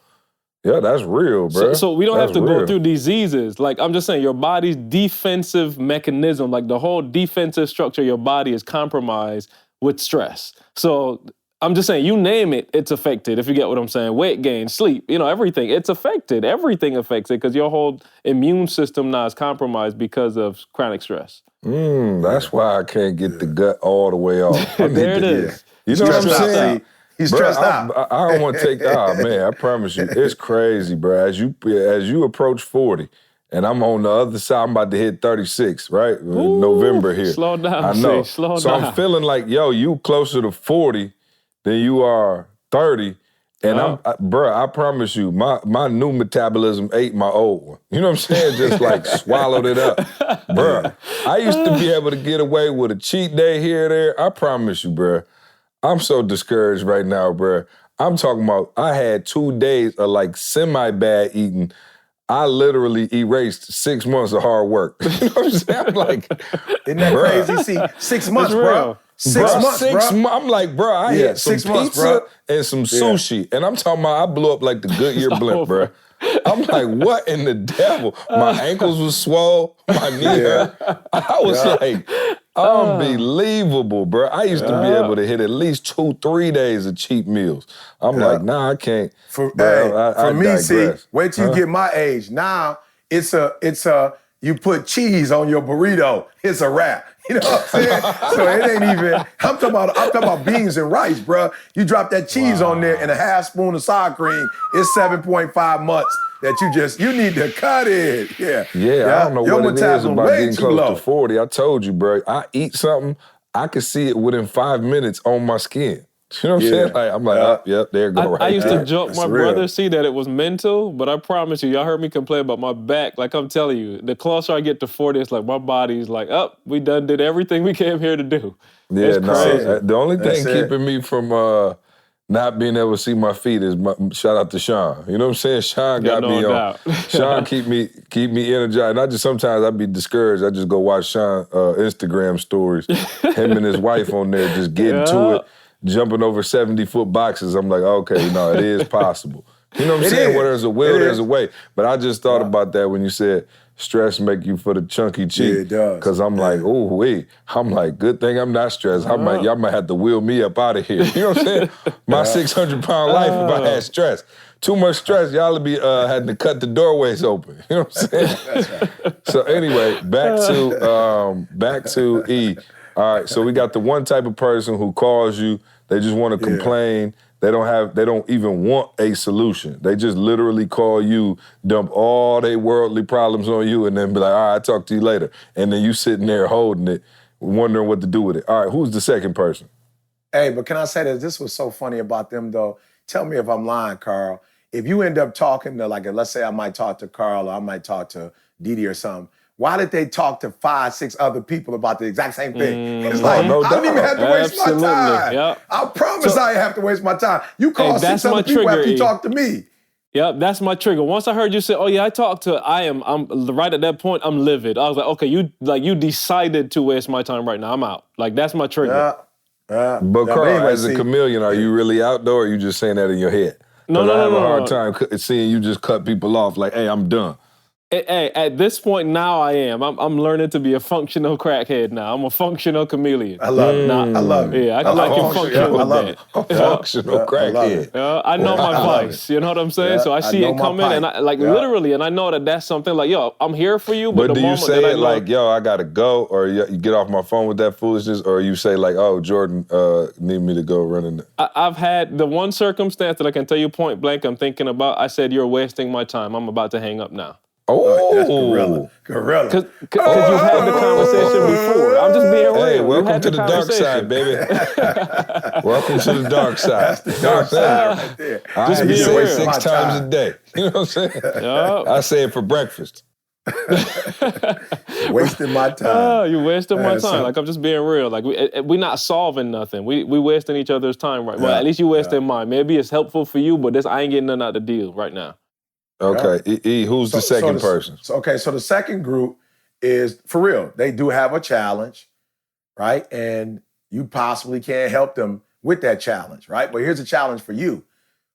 Yeah, that's real, bro. So we don't have to go through diseases. Like, I'm just saying, your body's defensive mechanism, like the whole defensive structure of your body is compromised with stress. So I'm just saying, you name it, it's affected, if you get what I'm saying. Weight gain, sleep, everything. It's affected. Everything affects it because your whole immune system now is compromised because of chronic stress. That's why I can't get the gut all the way off. There it is. You know what I'm saying? He's stressed out. I don't want to take. Oh man, I promise you, it's crazy, bro. As you approach 40, and I'm on the other side. I'm about to hit 36, right? In November here. Slow down, I know. slow so down. I'm feeling like, yo, you closer to 40 than you are 30. And I promise you, my new metabolism ate my old one. You know what I'm saying? Just like swallowed it up. Bruh, I used to be able to get away with a cheat day here or there. I promise you, bruh. I'm so discouraged right now, bruh. I'm talking about, I had 2 days of like semi-bad eating. I literally erased 6 months of hard work. You know what I'm saying? I'm like, isn't that crazy? See, 6 months, bro. 6 months, bro. I'm like, bro, I had some pizza and some sushi. And I'm talking about I blew up like the Goodyear blimp, bro. I'm like, what in the devil? My ankles was swole, my knee hurt. I was like, unbelievable, bro. I used to be able to hit at least 2-3 days of cheap meals. I'm like, nah, I can't. For I me, digress. see, wait till you get my age. Now, it's a, you put cheese on your burrito, it's a wrap. You know what I'm saying? So it ain't even, I'm talking about beans and rice, bro. You drop that cheese on there and a half spoon of sour cream, it's 7.5 months that you need to cut it. Yeah. I don't know your what it is about getting close low. to 40. I told you, bro, I eat something, I can see it within 5 minutes on my skin. You know what I'm saying? Like, I'm like, yep, there you go. I used to joke That's my real. brother, see that it was mental, but I promise you, y'all heard me complain about my back. Like I'm telling you, the closer I get to 40, it's like my body's like, we done did everything we came here to do. Yeah, it's crazy. The only thing keeping me from not being able to see my feet is shout out to Sean. You know what I'm saying? Sean got me on. Sean keep me energized. And sometimes I be discouraged. I just go watch Sean Instagram stories. Him and his wife on there just getting to it. Jumping over 70-foot boxes, I'm like, okay, no, it is possible. You know what I'm saying? Where there's a will, there's a way. But I just thought about that when you said stress make you for the chunky cheek. Yeah, it does. Because I'm like, I'm like, good thing I'm not stressed. Y'all might have to wheel me up out of here. You know what I'm saying? My 600-pound life if I had stress. Too much stress, y'all would be having to cut the doorways open. You know what I'm saying? That's right. So anyway, back to E. All right, so we got the one type of person who calls you, they just want to complain. They don't even want a solution. They just literally call you, dump all their worldly problems on you, and then be like, all right, I'll talk to you later. And then you sitting there holding it, wondering what to do with it. All right, who's the second person? Hey, but can I say that this was so funny about them, though? Tell me if I'm lying, Carl. If you end up talking to, like, let's say I might talk to Carl or I might talk to Didi or something, why did they talk to 5, 6 other people about the exact same thing? It's like, I didn't even have to waste my time. Yep. I promise I didn't have to waste my time. You call 6 other people after you talk to me. Yep, that's my trigger. Once I heard you say, "Oh yeah, I talked to," I'm right at that point. I'm livid. I was like, "Okay, you decided to waste my time right now. I'm out." Like that's my trigger. But Carl, as a chameleon, are you really out though, or are you just saying that in your head? No. I have a hard time seeing you just cut people off. Like, hey, I'm done. Hey, at this point now I am. I'm learning to be a functional crackhead now. I'm a functional chameleon. I love it. I love it. Yeah, I like your function with that. Functional crackhead. I know my vice. You know what I'm saying? So I see it coming, and I literally, and I know that's something like, yo, I'm here for you. But do you say it like, yo, I gotta go, or you get off my phone with that foolishness, or you say like, oh, Jordan need me to go running? I've had the one circumstance that I can tell you point blank. I'm thinking about. I said, you're wasting my time. I'm about to hang up now. Oh, that's gorilla. Because you've had the conversation before. I'm just being real. Hey, welcome to the dark side, baby. Welcome to the dark side. That's the dark side right there. Just be say 6 times a day. You know what I'm saying? Yep. I say it for breakfast. Wasting my time. You wasting my time. Like I'm just being real. Like we're not solving nothing. We wasting each other's time right. Well, at least you wasting mine. Maybe it's helpful for you, but I ain't getting nothing out the deal right now. Okay, E, who's the second person? So the second group is, for real, they do have a challenge, right? And you possibly can't help them with that challenge, right? But here's a challenge for you.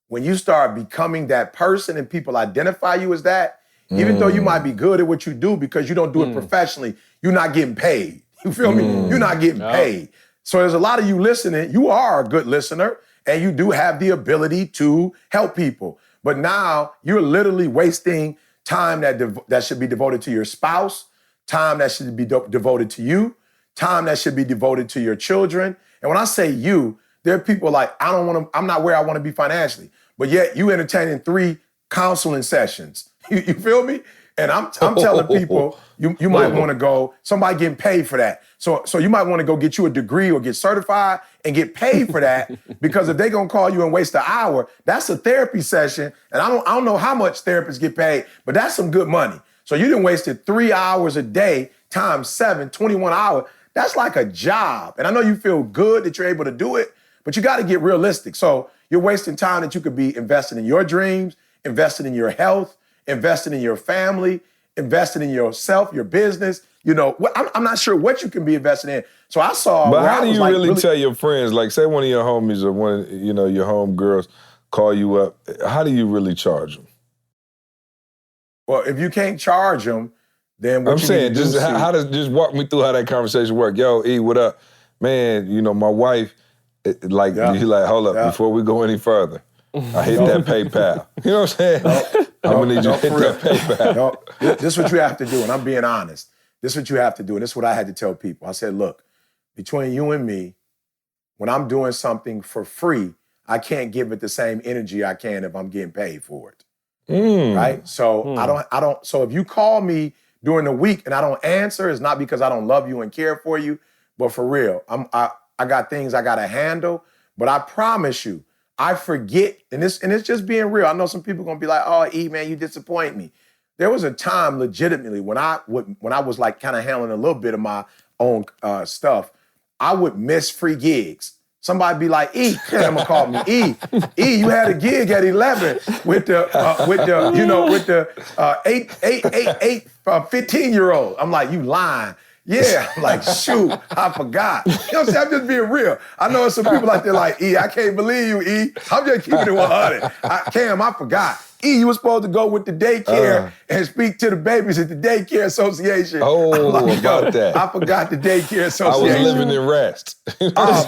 When you start becoming that person and people identify you as that, even though you might be good at what you do because you don't do it professionally, you're not getting paid. You feel me? You're not getting paid. So there's a lot of you listening. You are a good listener and you do have the ability to help people. But now you're literally wasting time that should be devoted to your spouse, time that should be devoted to you, time that should be devoted to your children. And when I say you, There are people like, I'm not where I want to be financially, but yet you entertaining 3 counseling sessions. You feel me? And I'm telling people, you might want to go, somebody getting paid for that. So you might want to go get you a degree or get certified and get paid for that, because if they're gonna call you and waste an hour, that's a therapy session. And I don't know how much therapists get paid, but that's some good money. So you done wasted 3 hours a day times 7, 21 hours. That's like a job. And I know you feel good that you're able to do it, but you got to get realistic. So you're wasting time that you could be investing in your dreams, investing in your health, investing in your family, investing in yourself, your business. You know, I'm not sure what you can be investing in. So I saw. But how do you really tell your friends? Like, say one of your homies or one of, your home girls call you up. How do you really charge them? Well, if you can't charge them, then what I'm you saying, need to just how does just walk me through how that conversation work. Yo, E, what up, man? My wife, you like, hold up, before we go any further, I hit that PayPal. You know what I'm saying? I'm gonna need you to hit that PayPal. No, this is what you have to do, and I'm being honest. This is what you have to do, and this is what I had to tell people. I said, look, between you and me, when I'm doing something for free, I can't give it the same energy I can if I'm getting paid for it. Right? So I don't. So if you call me during the week and I don't answer, it's not because I don't love you and care for you, but for real, I got things I gotta handle. But I promise you, I forget, and it's just being real. I know some people gonna be like, "Oh, E, man, you disappoint me." There was a time, legitimately, when I was like kind of handling a little bit of my own stuff, I would miss free gigs. Somebody be like, E, I'm gonna call me E, you had a gig at 11 with the 15-year-old. I'm like, you lying. Yeah, I'm like, shoot, I forgot. You know what I'm saying? I'm just being real. I know some people out there like, E, I can't believe you, E. I'm just keeping it 100. Cam, I forgot. E, you were supposed to go with the daycare and speak to the babies at the daycare association. Oh, like, about that. I forgot the daycare association. I was living in rest.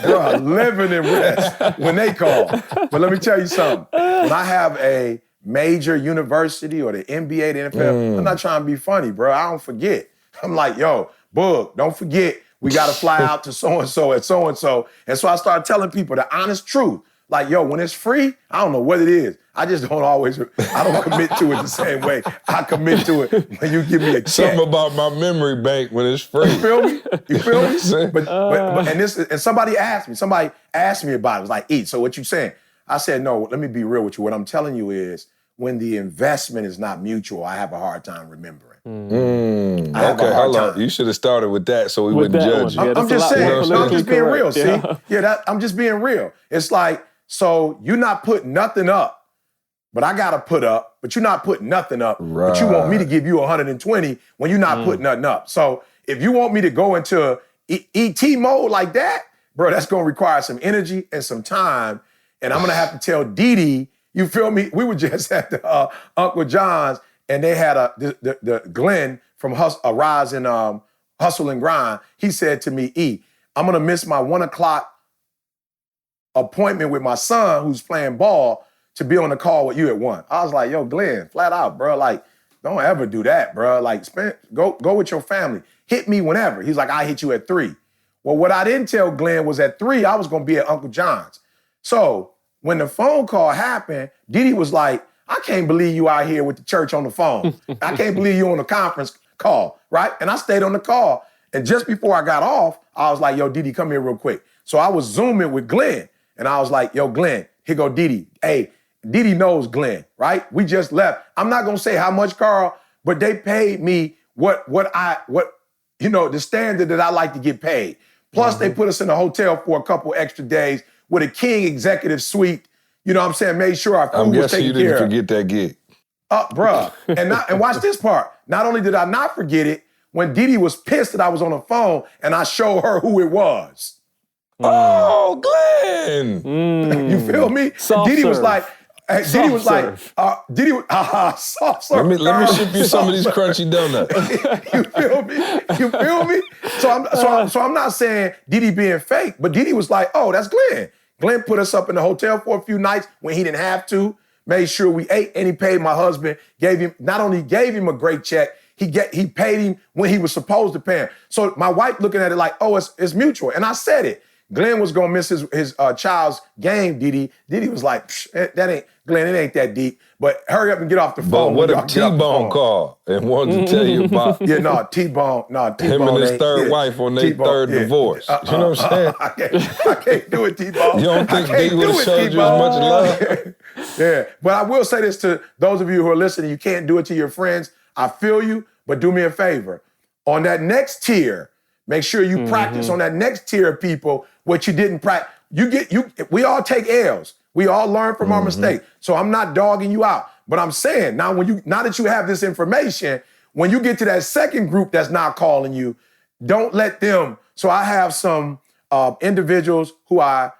Bro, living in rest when they call. But let me tell you something. When I have a major university or the NBA, the NFL, I'm not trying to be funny, bro. I don't forget. I'm like, yo, Boog, don't forget, we got to fly out to so-and-so at so-and-so. And so I started telling people the honest truth. Like, yo, when it's free, I don't know what it is. I just don't I don't commit to it the same way I commit to it when you give me a check. Something about my memory bank when it's free. You feel me? You feel me? But somebody asked me about it. It was like, E, so what you saying? I said, no, let me be real with you. What I'm telling you is, when the investment is not mutual, I have a hard time remembering. Okay, hold on. You should have started with that so we wouldn't judge you. Yeah, I'm just saying. I'm just being real. Yeah. See? I'm just being real. It's like, so you're not putting nothing up, but I gotta put up, but you're not putting nothing up, but you want me to give you 120 when you're not putting nothing up. So if you want me to go into ET mode like that, bro, that's gonna require some energy and some time. And I'm gonna have to tell Dee Dee, you feel me? We were just at the Uncle John's, and they had the Glenn from Rise and Hustle and Grind. He said to me, E, I'm gonna miss my 1 o'clock appointment with my son who's playing ball to be on the call with you at 1. I was like, yo, Glenn, flat out, bro. Like, don't ever do that, bro. Like, go with your family. Hit me whenever. He's like, I hit you at 3. Well, what I didn't tell Glenn was at 3, I was gonna be at Uncle John's. So when the phone call happened, Dee Dee was like, I can't believe you out here with the church on the phone. I can't believe you on a conference call, right? And I stayed on the call. And just before I got off, I was like, yo, Dee Dee, come here real quick. So I was Zooming with Glenn. And I was like, yo, Glenn, here go Dee Dee. Hey, Dee Dee knows Glenn, right? We just left. I'm not gonna say how much, Carl, but they paid me what the standard that I like to get paid. Plus, they put us in a hotel for a couple extra days with a king executive suite. You know what I'm saying? Made sure our food was taken care of. I'm guessing you didn't forget that gig. Bruh. And watch this part. Not only did I not forget it, when Dee Dee was pissed that I was on the phone and I showed her who it was. Oh, Glenn! You feel me? Dee Dee was like, soft serve. Let me ship you some of these crunchy donuts. You feel me? So I'm not saying Dee Dee being fake, but Dee Dee was like, oh, that's Glenn. Glenn put us up in the hotel for a few nights when he didn't have to, made sure we ate, and he paid my husband, not only gave him a great check, he paid him when he was supposed to pay him. So my wife looking at it like, oh, it's mutual. And I said it. Glenn was gonna miss his child's game, Didi. Didi was like, that ain't, Glenn, it ain't that deep. But hurry up and get off the phone. But what when if y'all get off the T-Bone phone. called and wanted to tell you about T-Bone him and his third wife on their third divorce? You know what I'm saying? I can't do it, T-Bone. You don't think they would have showed you as much love? Yeah, but I will say this to those of you who are listening, you can't do it to your friends. I feel you, but do me a favor. On that next tier, make sure you practice on that next tier of people what you didn't practice. We all take L's. We all learn from our mistakes. So I'm not dogging you out. But I'm saying, now that you have this information, when you get to that second group that's not calling you, don't let them. So I have some individuals who are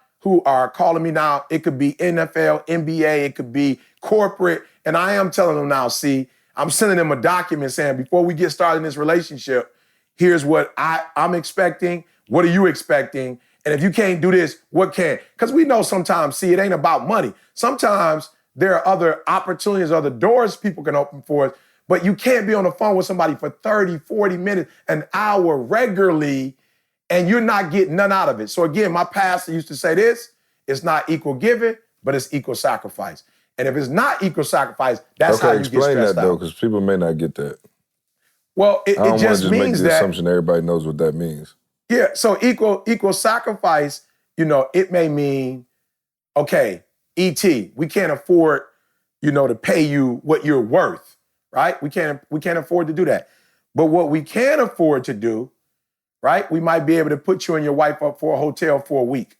calling me now. It could be NFL, NBA, it could be corporate. And I am telling them now, see, I'm sending them a document saying, before we get started in this relationship, here's what I'm expecting. What are you expecting? And if you can't do this, what can? Because we know sometimes, see, it ain't about money. Sometimes there are other opportunities, other doors people can open for us, but you can't be on the phone with somebody for 30, 40 minutes, an hour regularly, and you're not getting none out of it. So again, my pastor used to say this, it's not equal giving, but it's equal sacrifice. And if it's not equal sacrifice, that's how you get stressed out. Explain that though, because people may not get that. Well, it just means make the assumption everybody knows what that means. Yeah, so equal sacrifice, it may mean, okay, E.T., we can't afford, to pay you what you're worth, right? We can't afford to do that. But what we can afford to do, right? We might be able to put you and your wife up for a hotel for a week,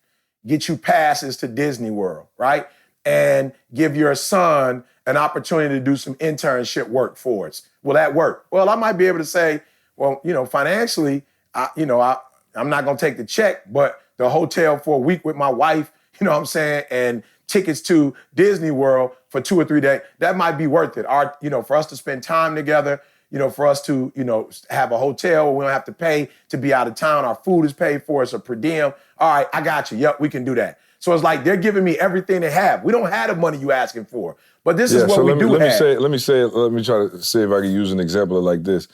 get you passes to Disney World, right? And give your son an opportunity to do some internship work for us. Will that work? Well, I might be able to say, well, financially, I'm not going to take the check, but the hotel for a week with my wife, you know what I'm saying, and tickets to Disney World for 2 or 3 days, that might be worth it. For us to spend time together, for us to, have a hotel where we don't have to pay to be out of town. Our food is paid for. It's a per diem. All right, I got you. Yep, we can do that. So it's like they're giving me everything they have. We don't have the money you asking for, but this is what we do have. Let me try to see if I can use an example like this.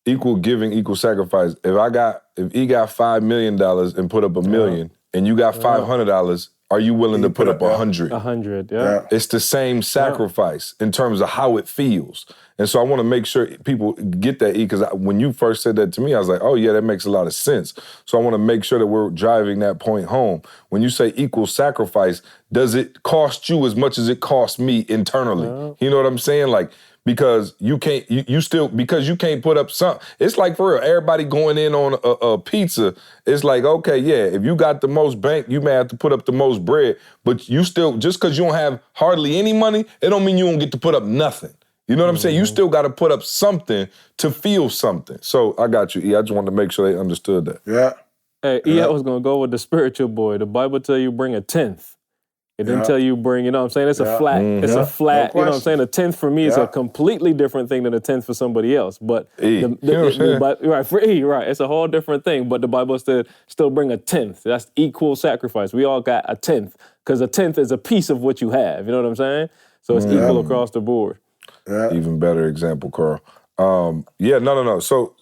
Equal giving, equal sacrifice. If he got $5 million and put up $1 million, and you got $500, are you willing to put up 100? 100, yeah. It's the same sacrifice in terms of how it feels. And so I want to make sure people get that, because when you first said that to me, I was like, oh yeah, that makes a lot of sense. So I want to make sure that we're driving that point home. When you say equal sacrifice, does it cost you as much as it costs me internally? Yeah. You know what I'm saying? Like, because you can't, because you can't put up something. It's like, for real, everybody going in on a pizza, it's like, okay, yeah, if you got the most bank, you may have to put up the most bread, but you still, just because you don't have hardly any money, it don't mean you don't get to put up nothing. You know what I'm saying? You still got to put up something to feel something. So I got you, E. I just wanted to make sure they understood that. Yeah. Hey, E, I was going to go with the spiritual boy. The Bible tell you bring a tenth. It didn't tell you bring, you know what I'm saying? It's a flat, it's a flat, you know what I'm saying? A tenth for me is a completely different thing than a tenth for somebody else. But right, for E, right, it's a whole different thing. But the Bible still bring a tenth. That's equal sacrifice. We all got a tenth, because a tenth is a piece of what you have. You know what I'm saying? So it's equal across the board. Yeah. Even better example, Carl. No. So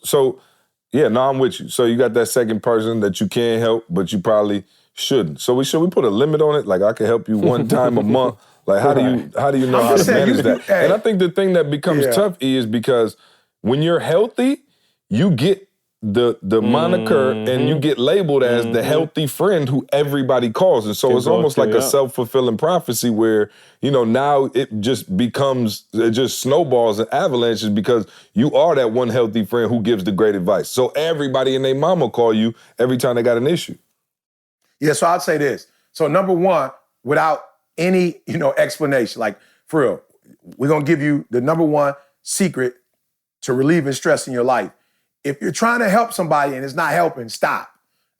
I'm with you. So you got that second person that you can help, but you probably shouldn't. So should we put a limit on it? Like, I can help you one time a month. Like, how do you know how to manage that? And I think the thing that becomes tough is because when you're healthy, you get the moniker and you get labeled as the healthy friend who everybody calls. And so it's almost like a self-fulfilling prophecy where, now it just snowballs and avalanches because you are that one healthy friend who gives the great advice. So everybody and their mama call you every time they got an issue. Yeah, so I'd say this. So number one, without any, explanation, like, for real, we're going to give you the number one secret to relieving stress in your life. If you're trying to help somebody and it's not helping, stop.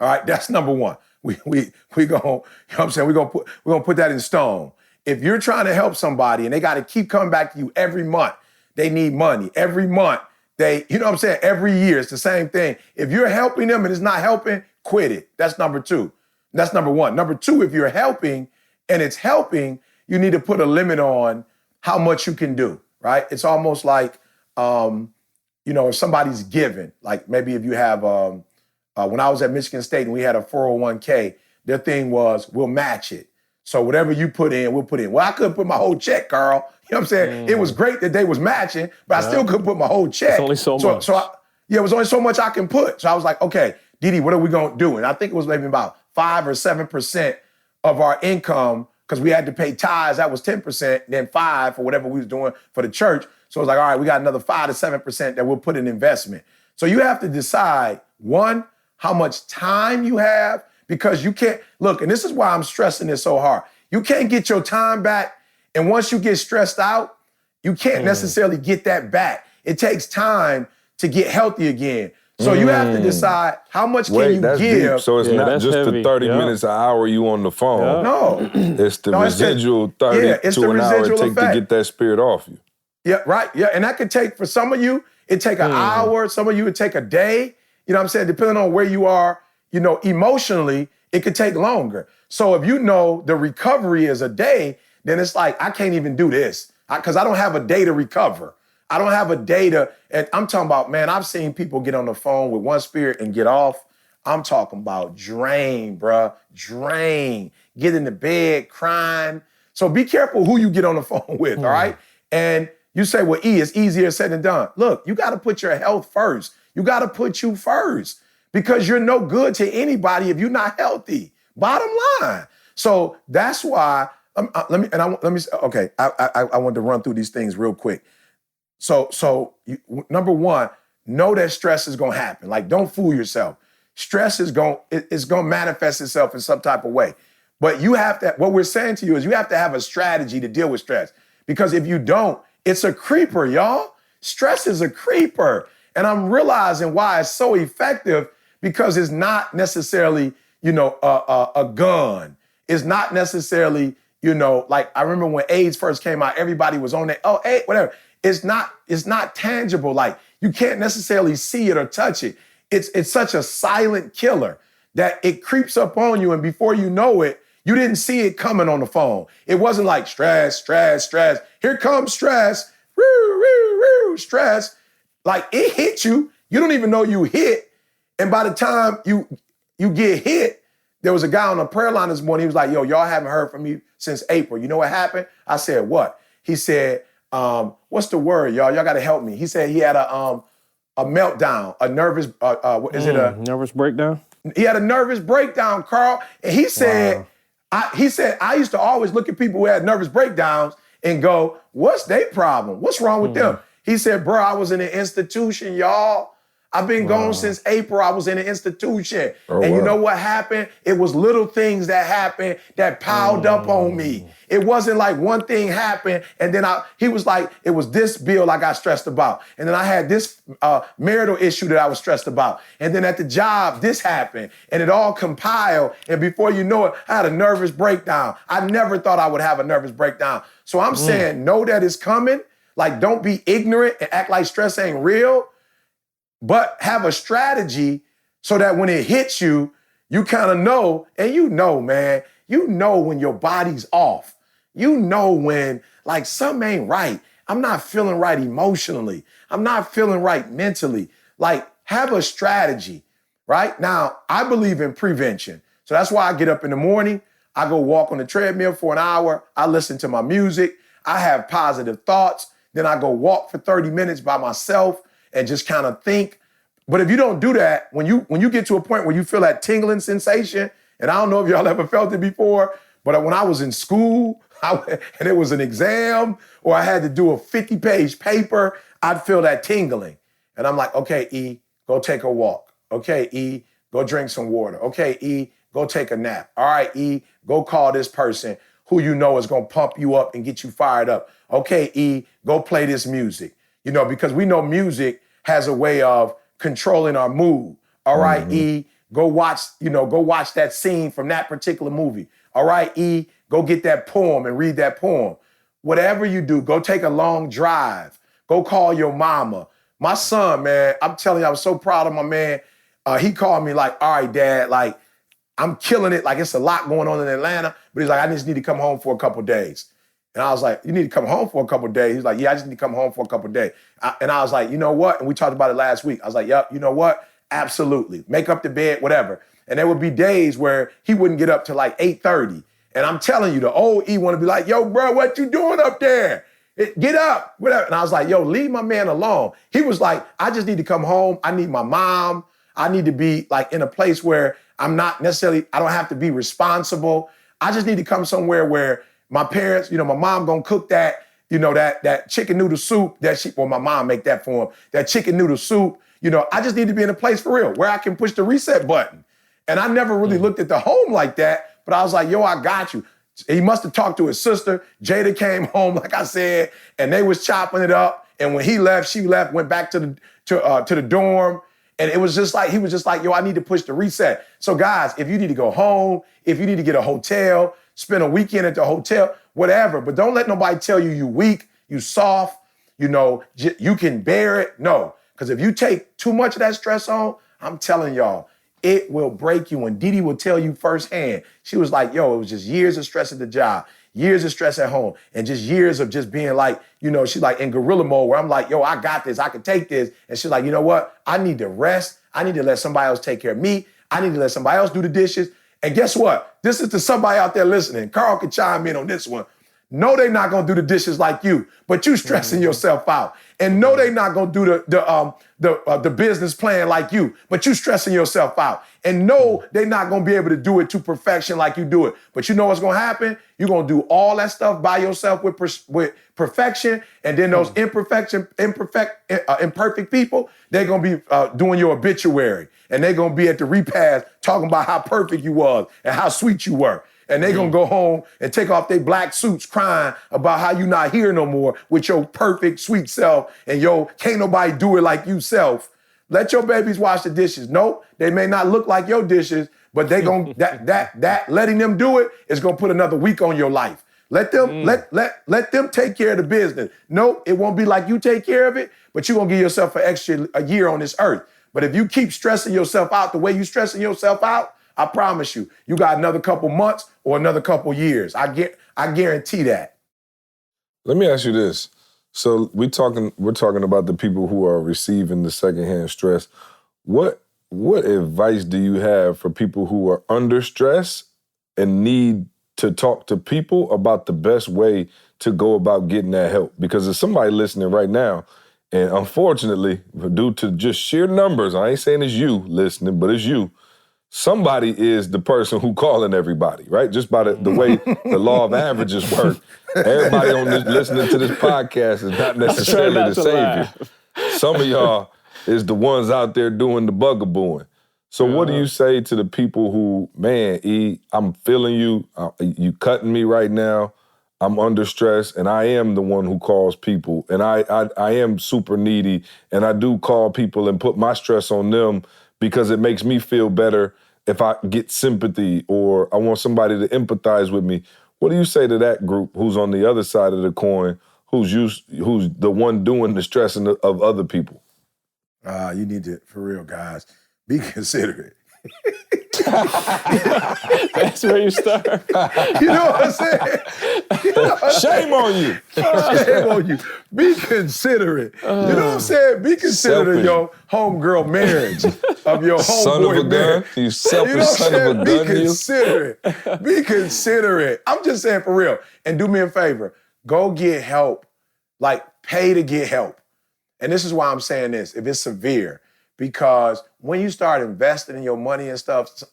All right, that's number one. We going, you know what I'm saying? We're gonna put that in stone. If you're trying to help somebody and they got to keep coming back to you every month, they need money every month. You know what I'm saying? Every year, it's the same thing. If you're helping them and it's not helping, quit it. That's number two. That's number one. Number two, if you're helping and it's helping, you need to put a limit on how much you can do, right? It's almost like, if somebody's giving, like maybe if you have, when I was at Michigan State and we had a 401k, their thing was, we'll match it. So whatever you put in, we'll put in. Well, I couldn't put my whole check, Carl. You know what I'm saying? It was great that they was matching, but I still couldn't put my whole check. It's only so much. It was only so much I can put. So I was like, okay, Didi, what are we gonna do? And I think it was maybe about 5 or 7% of our income, because we had to pay tithes, that was 10%, then 5 for whatever we was doing for the church. So it was like, all right, we got another 5 to 7% that we'll put in investment. So you have to decide, one, how much time you have, because you can't, look, and this is why I'm stressing this so hard. You can't get your time back, and once you get stressed out, you can't necessarily get that back. It takes time to get healthy again. So you have to decide how much can you that's give. Deep. So it's not just heavy. the 30 minutes, an hour you on the phone. Yeah. No. It's the residual 30 it's to the an hour it residual take effect. to get that spirit off you. Yeah, right. Yeah, and that could take, for some of you, it take an hour. Some of you, it take a day. You know what I'm saying? Depending on where you are, you know, emotionally, it could take longer. So if you know the recovery is a day, then it's like, I can't even do this because I don't have a day to recover. I don't have a day to, and I'm talking about, man, I've seen people get on the phone with one spirit and get off. I'm talking about drain, bruh, drain. Get in the bed crying. So be careful who you get on the phone with, all right? And you say, well, it's easier said than done. Look, you got to put your health first. You got to put you first because you're no good to anybody if you're not healthy. Bottom line. So that's why, I want to run through these things real quick. So number one, know that stress is going to happen. Like, don't fool yourself. Stress is going to manifest itself in some type of way. But you have to, what we're saying to you is you have to have a strategy to deal with stress. Because if you don't, it's a creeper, y'all. Stress is a creeper. And I'm realizing why it's so effective, because it's not necessarily, a gun. It's not necessarily, like I remember when AIDS first came out, everybody was on it. Oh, hey, whatever. It's not tangible. Like you can't necessarily see it or touch it. It's such a silent killer that it creeps up on you. And before you know it, you didn't see it coming on the phone. It wasn't like stress. Here comes stress. Stress. Like it hit you. You don't even know you hit. And by the time you get hit, there was a guy on the prayer line this morning. He was like, yo, y'all haven't heard from me since April. You know what happened? I said, what? He said, what's the word, y'all? Y'all got to help me. He said he had a meltdown, a nervous, nervous breakdown? He had a nervous breakdown, Carl. And he said, I used to always look at people who had nervous breakdowns and go, what's their problem? What's wrong with them? He said, bro, I was in an institution, y'all. I've been gone since April. I was in an institution. You know what happened? It was little things that happened that piled up on me. It wasn't like one thing happened and then he was like, it was this bill I got stressed about. And then I had this marital issue that I was stressed about. And then at the job, this happened. And it all compiled. And before you know it, I had a nervous breakdown. I never thought I would have a nervous breakdown. So I'm saying, know that it's coming. Like, don't be ignorant and act like stress ain't real. But have a strategy so that when it hits you, you kind of know, and man, when your body's off. You know when, like, something ain't right. I'm not feeling right emotionally. I'm not feeling right mentally. Like, have a strategy, right? Now, I believe in prevention. So that's why I get up in the morning. I go walk on the treadmill for an hour. I listen to my music. I have positive thoughts. Then I go walk for 30 minutes by myself and just kind of think. But if you don't do that, when you get to a point where you feel that tingling sensation, and I don't know if y'all ever felt it before, but when I was in school and it was an exam or I had to do a 50-page paper, I'd feel that tingling. And I'm like, okay, E, go take a walk. Okay, E, go drink some water. Okay, E, go take a nap. All right, E, go call this person who you know is going to pump you up and get you fired up. Okay, E, go play this music. Because we know music has a way of controlling our mood. All right, E, go watch that scene from that particular movie. All right, E, go get that poem and read that poem. Whatever you do, go take a long drive. Go call your mama. My son, man, I'm telling you, I was so proud of my man. He called me like, all right, Dad, like, I'm killing it. Like, it's a lot going on in Atlanta. But he's like, I just need to come home for a couple days. And I was like, you need to come home for a couple of days. He's like, yeah, I just need to come home for a couple of days. And I was like, you know what? And we talked about it last week. I was like, yep, you know what? Absolutely. Make up the bed, whatever. And there would be days where he wouldn't get up till like 8:30. And I'm telling you, the old E want to be like, yo, bro, what you doing up there? Get up, whatever. And I was like, yo, leave my man alone. He was like, I just need to come home. I need my mom. I need to be like in a place where I'm not necessarily, I don't have to be responsible. I just need to come somewhere where my parents, my mom gonna cook that, that chicken noodle soup my mom make that for him, that chicken noodle soup. I just need to be in a place for real where I can push the reset button. And I never really looked at the home like that, but I was like, yo, I got you. He must have talked to his sister. Jada came home, like I said, and they was chopping it up. And when he left, she left, went back to the dorm. And it was just like, he was just like, yo, I need to push the reset. So guys, if you need to go home, if you need to get a hotel, spend a weekend at the hotel, whatever, but don't let nobody tell you weak, you soft, you can bear it. No, because if you take too much of that stress on, I'm telling y'all, it will break you. And Didi will tell you firsthand. She was like, yo, it was just years of stress at the job, years of stress at home, and just years of just being like, she's like in gorilla mode where I'm like, yo, I got this, I can take this. And she's like, you know what? I need to rest. I need to let somebody else take care of me. I need to let somebody else do the dishes. And guess what? This is to somebody out there listening. Carl can chime in on this one. No, they're not gonna do the dishes like you, but you stressing yourself out. And no, they're not gonna do the business plan like you, but you stressing yourself out. And no, they're not gonna be able to do it to perfection like you do it. But you know what's gonna happen? You're gonna do all that stuff by yourself with perfection, and then those imperfect people, they're gonna be doing your obituary, and they're gonna be at the repast talking about how perfect you was and how sweet you were. And they gonna go home and take off their black suits crying about how you not here no more with your perfect sweet self and can't nobody do it like you self. Let your babies wash the dishes. Nope, they may not look like your dishes, but they gonna that letting them do it is gonna put another week on your life. Let them let them take care of the business. Nope, it won't be like you take care of it, but you're gonna give yourself a year on this earth. But if you keep stressing yourself out the way you stressing yourself out, I promise you, you got another couple months or another couple years. I guarantee that. Let me ask you this. So we're talking about the people who are receiving the secondhand stress. What advice do you have for people who are under stress and need to talk to people about the best way to go about getting that help? Because there's somebody listening right now, and unfortunately, due to just sheer numbers, I ain't saying it's you listening, but it's you. Somebody is the person who calling everybody, right? Just by the way the law of averages work. Everybody on this listening to this podcast is not necessarily the savior. Some of y'all is the ones out there doing the bugabooing. So what do you say to the people who, man, E, I'm feeling you. You cutting me right now. I'm under stress, and I am the one who calls people. And I am super needy, and I do call people and put my stress on them because it makes me feel better if I get sympathy or I want somebody to empathize with me. What do you say to that group who's on the other side of the coin, who's the one doing the stressing of other people? You need to, for real, guys, be considerate. That's where you start. You know what I'm saying? Shame on you. Shame on you. Be considerate. You know what I'm saying? Be considerate of your homegirl marriage, of your son of a homeboy gun. marriage. You selfish You know what son I'm of a saying? gun. Be considerate. Be considerate. I'm just saying for real. And do me a favor. Go get help. Like, pay to get help. And this is why I'm saying this, if it's severe. Because when you start investing in your money and stuff,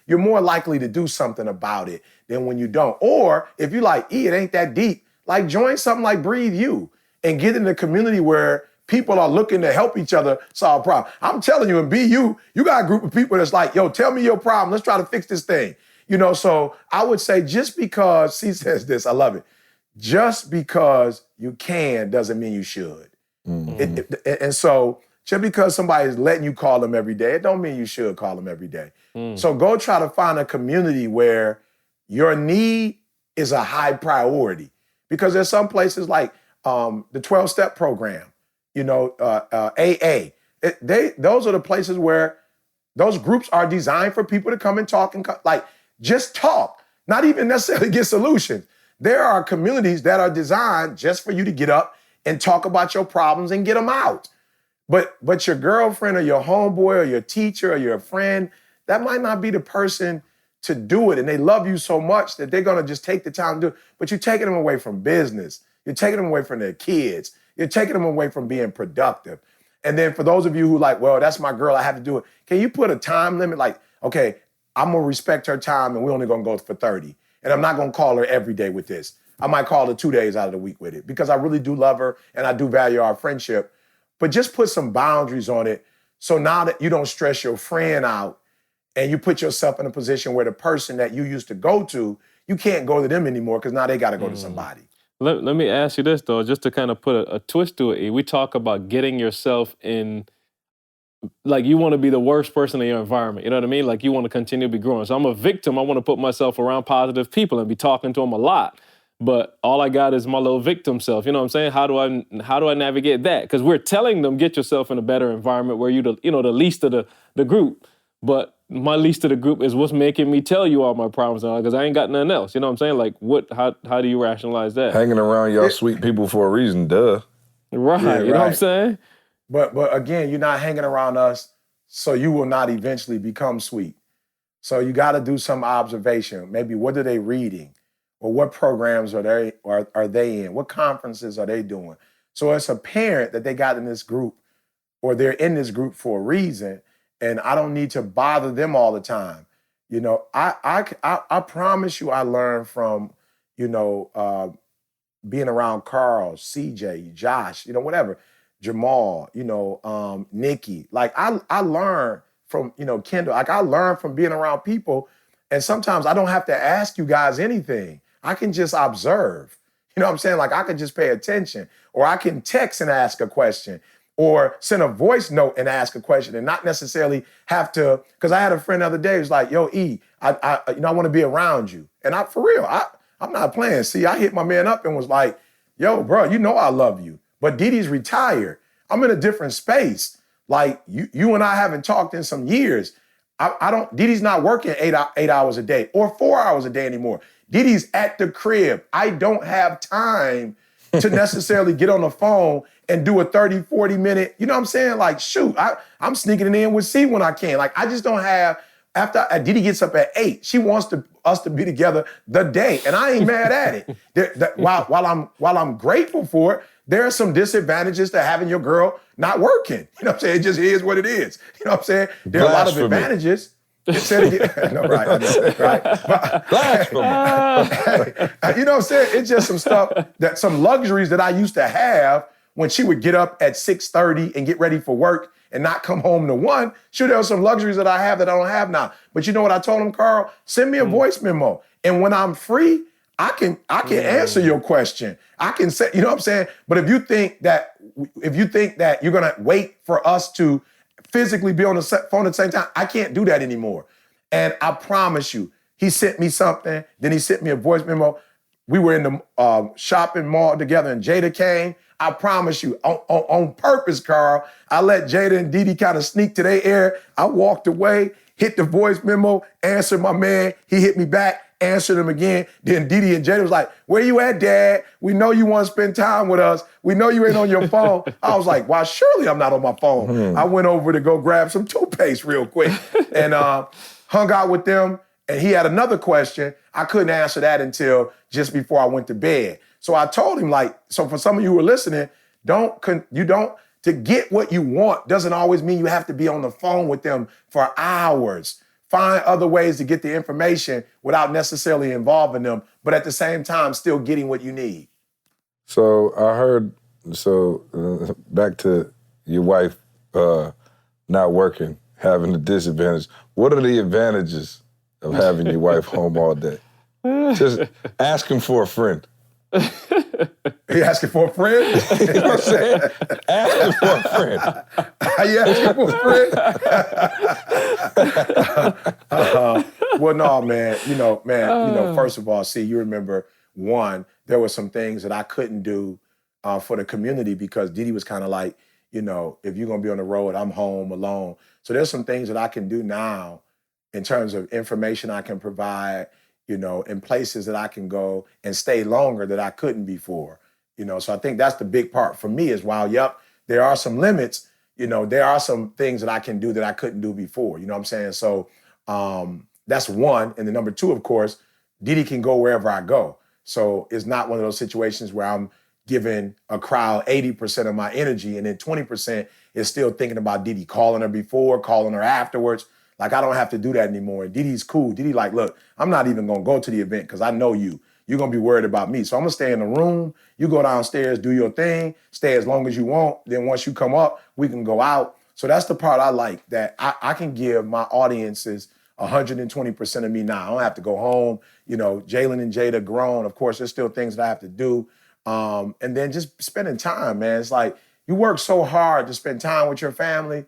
you're more likely to do something about it than when you don't. Or if you like, it ain't that deep, like join something like Breathe You and get in a community where people are looking to help each other solve problems. I'm telling you, in BU, you got a group of people that's like, yo, tell me your problem. Let's try to fix this thing. So I would say just because, she says this, I love it. Just because you can doesn't mean you should. Mm-hmm. And so just because somebody is letting you call them every day, it don't mean you should call them every day. So go try to find a community where your need is a high priority. Because there's some places like the 12-step program, AA. Those are the places where those groups are designed for people to come and talk and just talk, not even necessarily get solutions. There are communities that are designed just for you to get up and talk about your problems and get them out. But your girlfriend or your homeboy or your teacher or your friend, that might not be the person to do it. And they love you so much that they're gonna just take the time to do it. But you're taking them away from business. You're taking them away from their kids. You're taking them away from being productive. And then for those of you who like, well, that's my girl, I have to do it. Can you put a time limit? Like, okay, I'm gonna respect her time and we're only gonna go for 30. And I'm not gonna call her every day with this. I might call her 2 days out of the week with it because I really do love her and I do value our friendship. But just put some boundaries on it so now that you don't stress your friend out and you put yourself in a position where the person that you used to go to, you can't go to them anymore because now they got to go to somebody. Let me ask you this, though, just to kind of put a twist to it. We talk about getting yourself in, like you want to be the worst person in your environment. You know what I mean? Like you want to continue to be growing. So I'm a victim. I want to put myself around positive people and be talking to them a lot. But all I got is my little victim self. You know what I'm saying? How do I navigate that? Because we're telling them, get yourself in a better environment where the least of the group. But my least of the group is what's making me tell you all my problems because I ain't got nothing else. You know what I'm saying? Like how do you rationalize that? Hanging around y'all sweet people for a reason, duh. Right. Yeah, you know what I'm saying? But again, you're not hanging around us so you will not eventually become sweet. So you got to do some observation. Maybe what are they reading? Or what programs are they in? What conferences are they doing? So it's apparent that they got in this group or they're in this group for a reason, and I don't need to bother them all the time. You know, I promise you I learned from, being around Carl, CJ, Josh, whatever, Jamal, Nikki. Like I learned from, Kendall. Like I learned from being around people, and sometimes I don't have to ask you guys anything. I can just observe. You know what I'm saying? Like I can just pay attention, or I can text and ask a question, or send a voice note and ask a question, and not necessarily have to. Because I had a friend the other day who's like, "Yo, E, I want to be around you," and for real, I'm not playing. See, I hit my man up and was like, "Yo, bro, you know I love you, but Didi's retired. I'm in a different space. Like you and I haven't talked in some years. Didi's not working 8 hours a day or 4 hours a day anymore. Didi's at the crib. I don't have time to necessarily get on the phone and do a 30, 40 minute, you know what I'm saying? Like, shoot, I'm sneaking it in with C when I can. Like, I just don't have, after Didi gets up at 8, she wants us to be together the day. And I ain't mad at it. While I'm grateful for it, there are some disadvantages to having your girl not working. You know what I'm saying? It just is what it is. You know what I'm saying? There are a lot of advantages. No, right, I know, right. But, you know what I'm saying? It's just some stuff, some luxuries that I used to have when she would get up at 6:30 and get ready for work and not come home to 1. Sure, there are some luxuries that I have that I don't have now. But you know what I told him, Carl? Send me a voice memo. And when I'm free, I can answer your question. I can say, you know what I'm saying? But if you think that you're gonna wait for us to physically be on the phone at the same time, I can't do that anymore. And I promise you, he sent me something, then he sent me a voice memo. We were in the shopping mall together and Jada came. I promise you, on purpose, Carl, I let Jada and Didi kind of sneak to their air. I walked away, hit the voice memo, answered my man. He hit me back, answered him again. Then Didi and Jada was like, "Where you at, Dad? We know you want to spend time with us. We know you ain't on your phone." I was like, "Why, surely I'm not on my phone." I went over to go grab some toothpaste real quick and hung out with them. And he had another question. I couldn't answer that until just before I went to bed. So I told him, so for some of you who are listening, to get what you want doesn't always mean you have to be on the phone with them for hours. Find other ways to get the information without necessarily involving them, but at the same time, still getting what you need. So I heard, back to your wife not working, having the disadvantage. What are the advantages of having your wife home all day? Just asking for a friend. You asking for a friend? You know what I'm saying? Asking for a friend. Are you asking for a friend? Well, no, man. First of all, see, you remember, one, there were some things that I couldn't do for the community because Didi was kind of like, if you're going to be on the road, I'm home alone. So there's some things that I can do now in terms of information I can provide, in places that I can go and stay longer that I couldn't before. So I think that's the big part for me is while, there are some limits, there are some things that I can do that I couldn't do before. You know what I'm saying? So That's one. And then number two, of course, Diddy can go wherever I go. So it's not one of those situations where I'm giving a crowd 80% of my energy and then 20% is still thinking about Diddy, calling her before, calling her afterwards. Like, I don't have to do that anymore. Diddy's cool. Diddy like, look, I'm not even gonna go to the event because I know you. You're gonna be worried about me. So I'm gonna stay in the room. You go downstairs, do your thing, stay as long as you want. Then once you come up, we can go out. So that's the part I like, that I can give my audiences 120% of me now. I don't have to go home. You know, Jalen and Jada grown. Of course, there's still things that I have to do. And then just spending time, man. It's like you work so hard to spend time with your family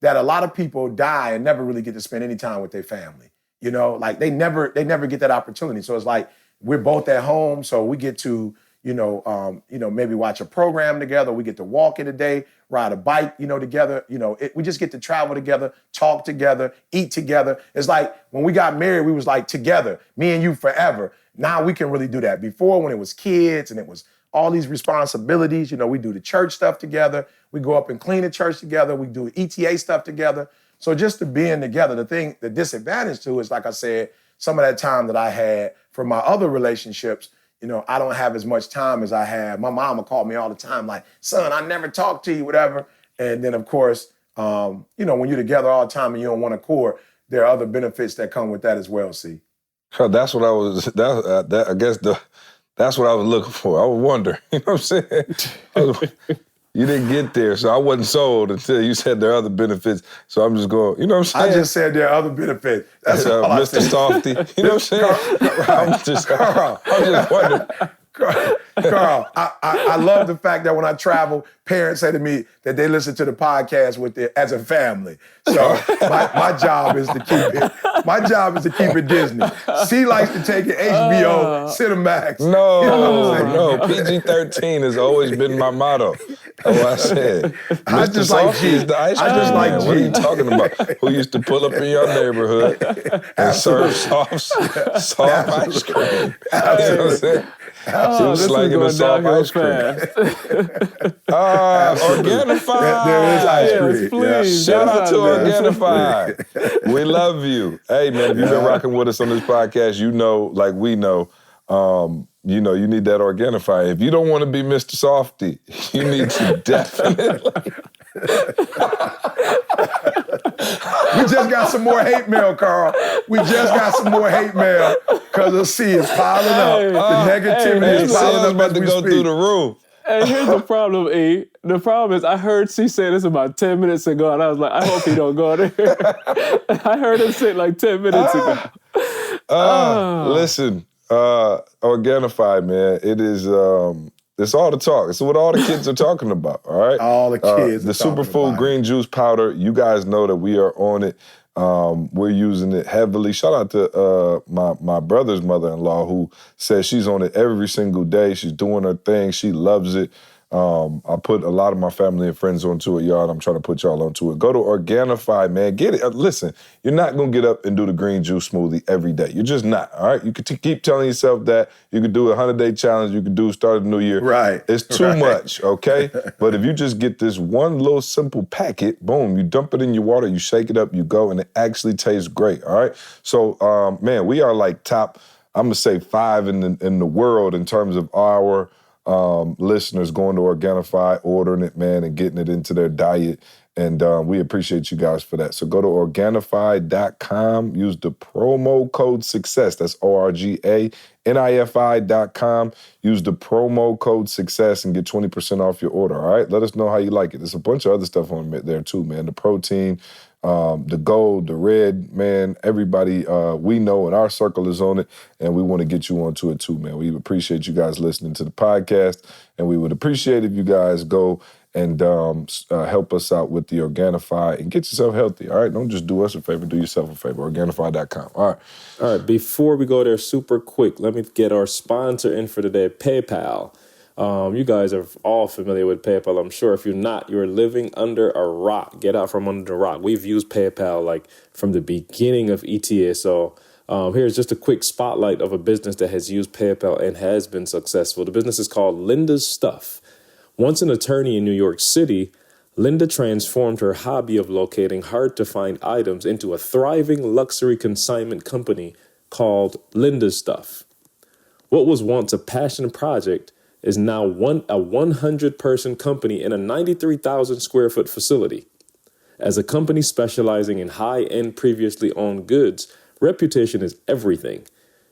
that a lot of people die and never really get to spend any time with their family. You know, like they never get that opportunity. So it's like we're both at home, so we get to, maybe watch a program together. We get to walk in a day, ride a bike, together. We just get to travel together, talk together, eat together. It's like when we got married, we was like together, me and you forever. Now we can really do that. Before, when it was kids and it was all these responsibilities, we do the church stuff together. We go up and clean the church together. We do ETA stuff together. So just to being together, the disadvantage to is, like I said, some of that time that I had for my other relationships, I don't have as much time as I had. My mama called me all the time, like, son, I never talked to you, whatever. And then, of course, when you're together all the time and you don't want to accord, there are other benefits that come with that as well, see. So that's what I was, that's what I was looking for. I was wondering, you know what I'm saying? You didn't get there, so I wasn't sold until you said there are other benefits. So I'm just going, you know what I'm saying? I just said there are other benefits. That's all I Mr. said. Softee, you know what I'm saying? I'm just wondering. Carl, I love the fact that when I travel, parents say to me that they listen to the podcast as a family. So my job is to keep it Disney. She likes to take it HBO, Cinemax. No, PG-13 has always been my motto. That's what I said. I Mr. just like Softee G. is the ice cream I just like man. G. What are you talking about? Who used to pull up in your neighborhood and serve soft ice cream. You know what I'm saying? She was slanging the soft ice cream. Organifi. There is ice cream. Yes, please. Shout out to Yes, Organifi. We love you. Hey, man, if you've been rocking with us on this podcast, like we know, you need that Organifi. If you don't want to be Mr. Softee, you need to definitely. We just got some more hate mail, Carl. We just got some more hate mail because the C is piling up. The negativity is piling up about to go through the roof. And here's the problem, E. The problem is I heard C say this about 10 minutes ago, and I was like, I hope he don't go there. I heard him say it like 10 minutes ago. Listen, Organifi, man, it is... it's all the talk. It's what all the kids are talking about, all right? All the kids the are talking Superfood about Green Juice Powder, you guys know that we are on it. We're using it heavily. Shout out to my brother's mother-in-law who says she's on it every single day. She's doing her thing. She loves it. I put a lot of my family and friends onto it, y'all, and I'm trying to put y'all onto it. Go to Organifi, man. Get it. Listen, you're not going to get up and do the green juice smoothie every day. You're just not, all right? You could keep telling yourself that. You could do a 100-day challenge. You could do start of the new year. Right. It's too much, okay? But if you just get this one little simple packet, boom, you dump it in your water, you shake it up, you go, and it actually tastes great, all right? So, man, we are like top, I'm going to say 5 in the world in terms of our listeners going to Organifi, ordering it, man, and getting it into their diet. And we appreciate you guys for that. So go to Organifi.com, use the promo code SUCCESS. That's ORGANIFI.com. Use the promo code SUCCESS and get 20% off your order, all right? Let us know how you like it. There's a bunch of other stuff on there too, man. The protein, the gold, the red, man, everybody we know in our circle is on it, and we want to get you onto it too, man. We appreciate you guys listening to the podcast, and we would appreciate if you guys go and help us out with the Organifi and get yourself healthy, all right? Don't just do us a favor, do yourself a favor. Organifi.com, all right. All right, before we go there super quick, let me get our sponsor in for today, PayPal. You guys are all familiar with PayPal, I'm sure. If you're not, you're living under a rock. Get out from under the rock. We've used PayPal like from the beginning of ETA. So here's just a quick spotlight of a business that has used PayPal and has been successful. The business is called Linda's Stuff. Once an attorney in New York City, Linda transformed her hobby of locating hard-to-find items into a thriving luxury consignment company called Linda's Stuff. What was once a passion project is now a 100-person company in a 93,000 square foot facility. As a company specializing in high-end previously owned goods, reputation is everything.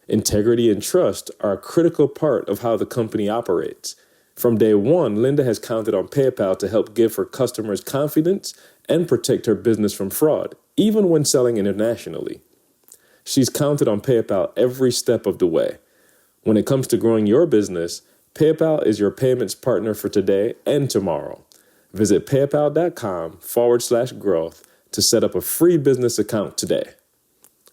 Integrity and trust are a critical part of how the company operates. From day one, Linda has counted on PayPal to help give her customers confidence and protect her business from fraud, even when selling internationally. She's counted on PayPal every step of the way. When it comes to growing your business, PayPal is your payments partner for today and tomorrow. Visit paypal.com/growth to set up a free business account today.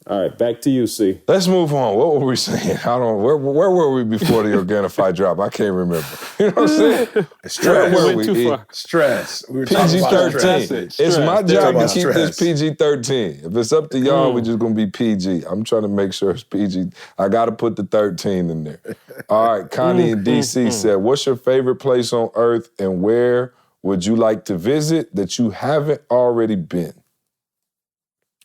All right, back to you, C. Let's move on. What were we saying? Where were we before the Organifi drop? I can't remember. You know what I'm saying? Stress. Where went were too we? far. Stress. We were talking about PG-13. stress. It's my job to keep Stress. this PG-13. If it's up to y'all, we're just going to be PG. I'm trying to make sure it's PG. I got to put the 13 in there. All right, Connie in D.C. said, what's your favorite place on earth and where would you like to visit that you haven't already been?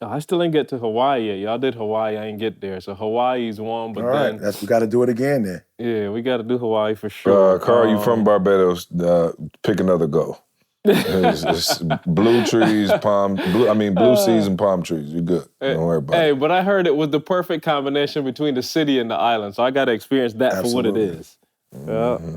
I still ain't get to Hawaii yet. Y'all did Hawaii, I ain't get there. So Hawaii's one, but All right, then we got to do it again then. yeah, we got to do Hawaii for sure. Carl, you from Barbados? Pick another go. It's blue trees, blue seas and palm trees. You're good. Don't worry about it. Hey, but I heard it was the perfect combination between the city and the island, so I got to experience that for what it is. Mm-hmm.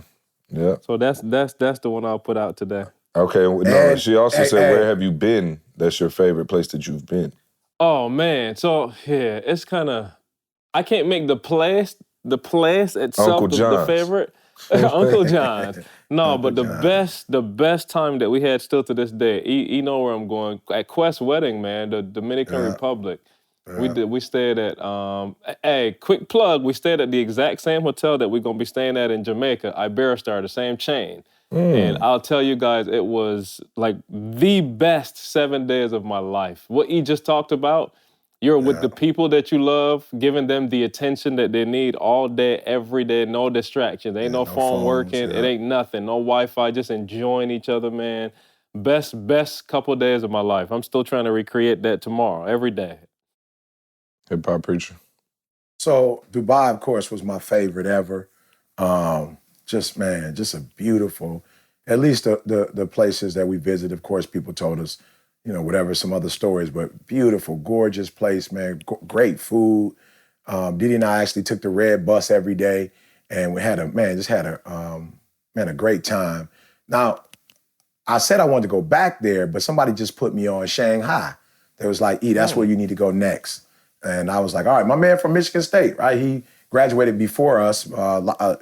Yeah. So that's the one I'll put out today. Okay. No, she also said, where have you been? That's your favorite place that you've been. Oh man, so yeah, it's kind of I can't make the place itself the favorite. Uncle John's. No, but the best time that we had still to this day. You know where I'm going at Quest Wedding, man, the Dominican Republic. We stayed at hey, quick plug. We stayed at the exact same hotel that we're gonna be staying at in Jamaica, Iberostar, the same chain. And I'll tell you guys, it was like the best 7 days of my life. What he just talked about, you're with the people that you love, giving them the attention that they need all day, every day, no distractions. Ain't no phone working, it ain't nothing, no Wi-Fi, just enjoying each other, man. Best couple days of my life. I'm still trying to recreate that tomorrow, every day. Hip hop preacher. So Dubai, of course, was my favorite ever. Just a beautiful, at least the places that we visited, of course, people told us, whatever, some other stories, but beautiful, gorgeous place, man, great food. Didi and I actually took the red bus every day and we had a great time. Now, I said I wanted to go back there, but somebody just put me on Shanghai. They was like, that's where you need to go next. And I was like, all right, my man from Michigan State, right? He graduated before us, a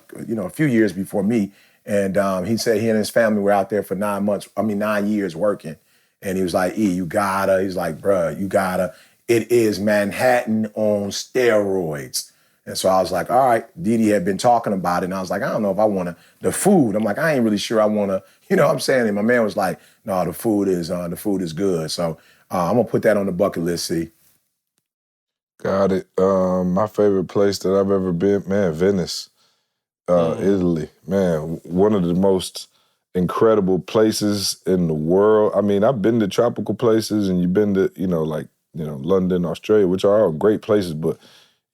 few years before me. And he said he and his family were out there for 9 years working. And he was like, you gotta. He's like, bruh, you gotta. It is Manhattan on steroids. And so I was like, all right. Didi had been talking about it. And I was like, I don't know if I want to. The food, I'm like, I ain't really sure I want to. You know what I'm saying? And my man was like, no, the food is good. So I'm going to put that on the bucket list, see. Got it. My favorite place that I've ever been, man, Venice, Italy. Man, one of the most incredible places in the world. I mean, I've been to tropical places and you've been to, London, Australia, which are all great places, but,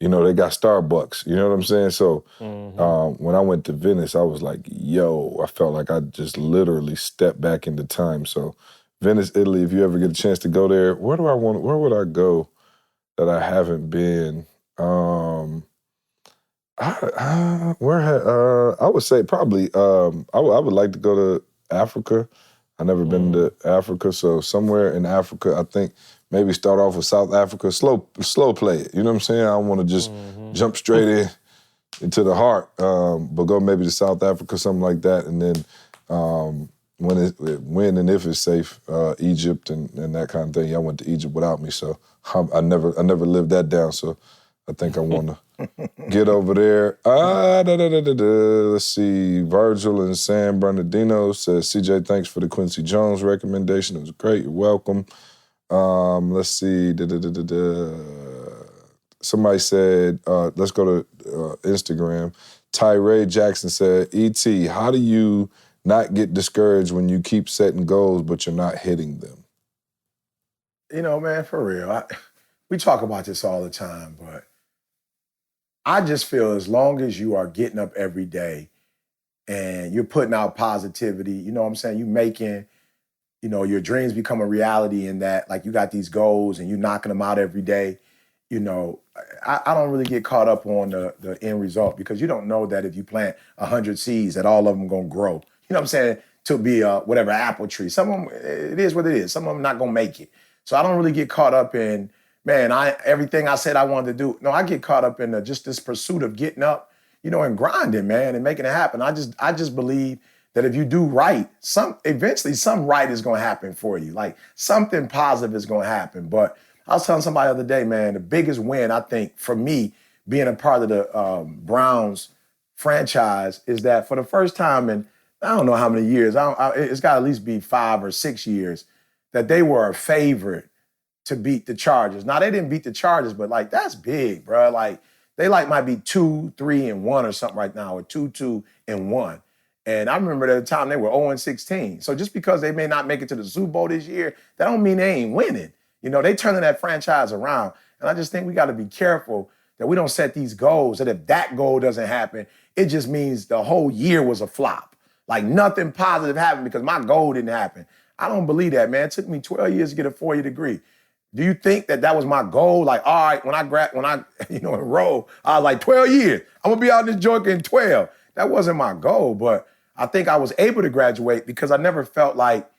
they got Starbucks. You know what I'm saying? So when I went to Venice, I was like, I felt like I just literally stepped back into time. So Venice, Italy, if you ever get a chance to go there, where would I go that I haven't been? I would say probably, I would like to go to Africa. I've never been to Africa, so somewhere in Africa, I think maybe start off with South Africa, slow play it. You know what I'm saying? I don't want to just jump straight into the heart, but go maybe to South Africa, something like that, and then when and if it's safe, Egypt and that kind of thing. I went to Egypt without me, so I never lived that down. So I think I want to get over there. Let's see. Virgil in San Bernardino says, CJ, thanks for the Quincy Jones recommendation. It was great. You're welcome. Let's see. Somebody said, let's go to Instagram. Tyree Jackson said, E.T., how do you not get discouraged when you keep setting goals, but you're not hitting them? You know, man, for real, we talk about this all the time, but I just feel as long as you are getting up every day and you're putting out positivity, you know what I'm saying? You making, you know, your dreams become a reality in that, like you got these goals and you're knocking them out every day. You know, I don't really get caught up on the end result because you don't know that if you plant 100 seeds that all of them gonna grow. You know what I'm saying? To be a whatever apple tree. Some of them, it is what it is. Some of them not gonna make it. So I don't really get caught up in, man, everything I said I wanted to do. No, I get caught up in just this pursuit of getting up, you know, and grinding, man, and making it happen. I just believe that if you do right, eventually some right is gonna happen for you. Like something positive is gonna happen. But I was telling somebody the other day, man, the biggest win, I think, for me, being a part of the Browns franchise is that for the first time in, I don't know how many years, it's got to at least be 5 or 6 years, that they were a favorite to beat the Chargers. Now, they didn't beat the Chargers, but, like, that's big, bro. Like, they, like, might be 2-3-1 or something right now, or 2-2-1. And I remember at the time they were 0-16. So just because they may not make it to the Super Bowl this year, that don't mean they ain't winning. You know, they turning that franchise around. And I just think we got to be careful that we don't set these goals, that if that goal doesn't happen, it just means the whole year was a flop. Like nothing positive happened because my goal didn't happen. I don't believe that, man. It took me 12 years to get a 4-year degree. Do you think that was my goal? Like, all right, when I enrolled, I was like 12 years. I'm gonna be out in this joint in 12. That wasn't my goal, but I think I was able to graduate because I never felt like,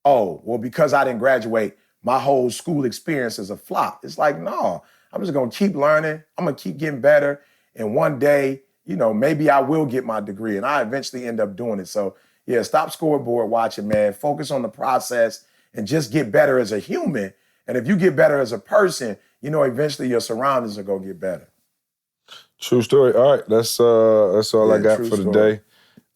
oh, well, because I didn't graduate, my whole school experience is a flop. It's like, no, I'm just gonna keep learning. I'm gonna keep getting better. And one day, you know, maybe I will get my degree and I eventually end up doing it. So yeah, stop scoreboard watching, man. Focus on the process and just get better as a human. And if you get better as a person, you know, eventually your surroundings are gonna get better. True story. All right, that's all I got for today.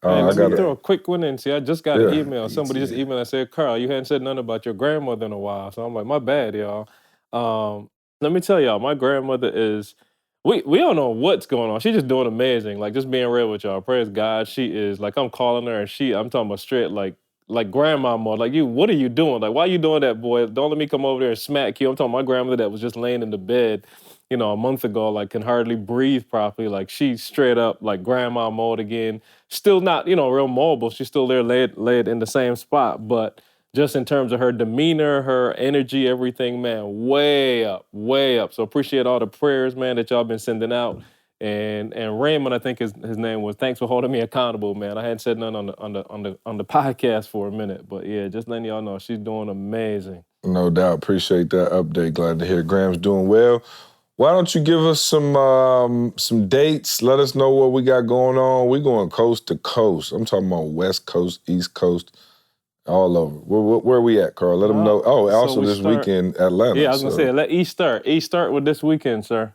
Hey, let me throw a quick one in. See, I just got an email. Somebody just emailed and said, Carl, you hadn't said nothing about your grandmother in a while. So I'm like, my bad, y'all. Let me tell y'all, my grandmother is, we don't know what's going on. She's just doing amazing. Like, just being real with y'all. Praise God. She is, like, I'm calling her and I'm talking about straight, like grandma mode. Like, what are you doing? Like, why are you doing that, boy? Don't let me come over there and smack you. I'm talking about my grandmother that was just laying in the bed, you know, a month ago, like can hardly breathe properly. Like she's straight up like grandma mode again. Still not, you know, real mobile. She's still there laid in the same spot. But just in terms of her demeanor, her energy, everything, man, way up, way up. So appreciate all the prayers, man, that y'all been sending out. And Raymond, I think his name was. Thanks for holding me accountable, man. I hadn't said nothing on the podcast for a minute, but yeah, just letting y'all know she's doing amazing. No doubt. Appreciate that update. Glad to hear Graham's doing well. Why don't you give us some dates? Let us know what we got going on. We're going coast to coast. I'm talking about West Coast, East Coast, all over. Where are we at, Carl? Let them know. Oh, also this weekend, Atlanta. Yeah, I was going to say, let East start. East start with this weekend, sir.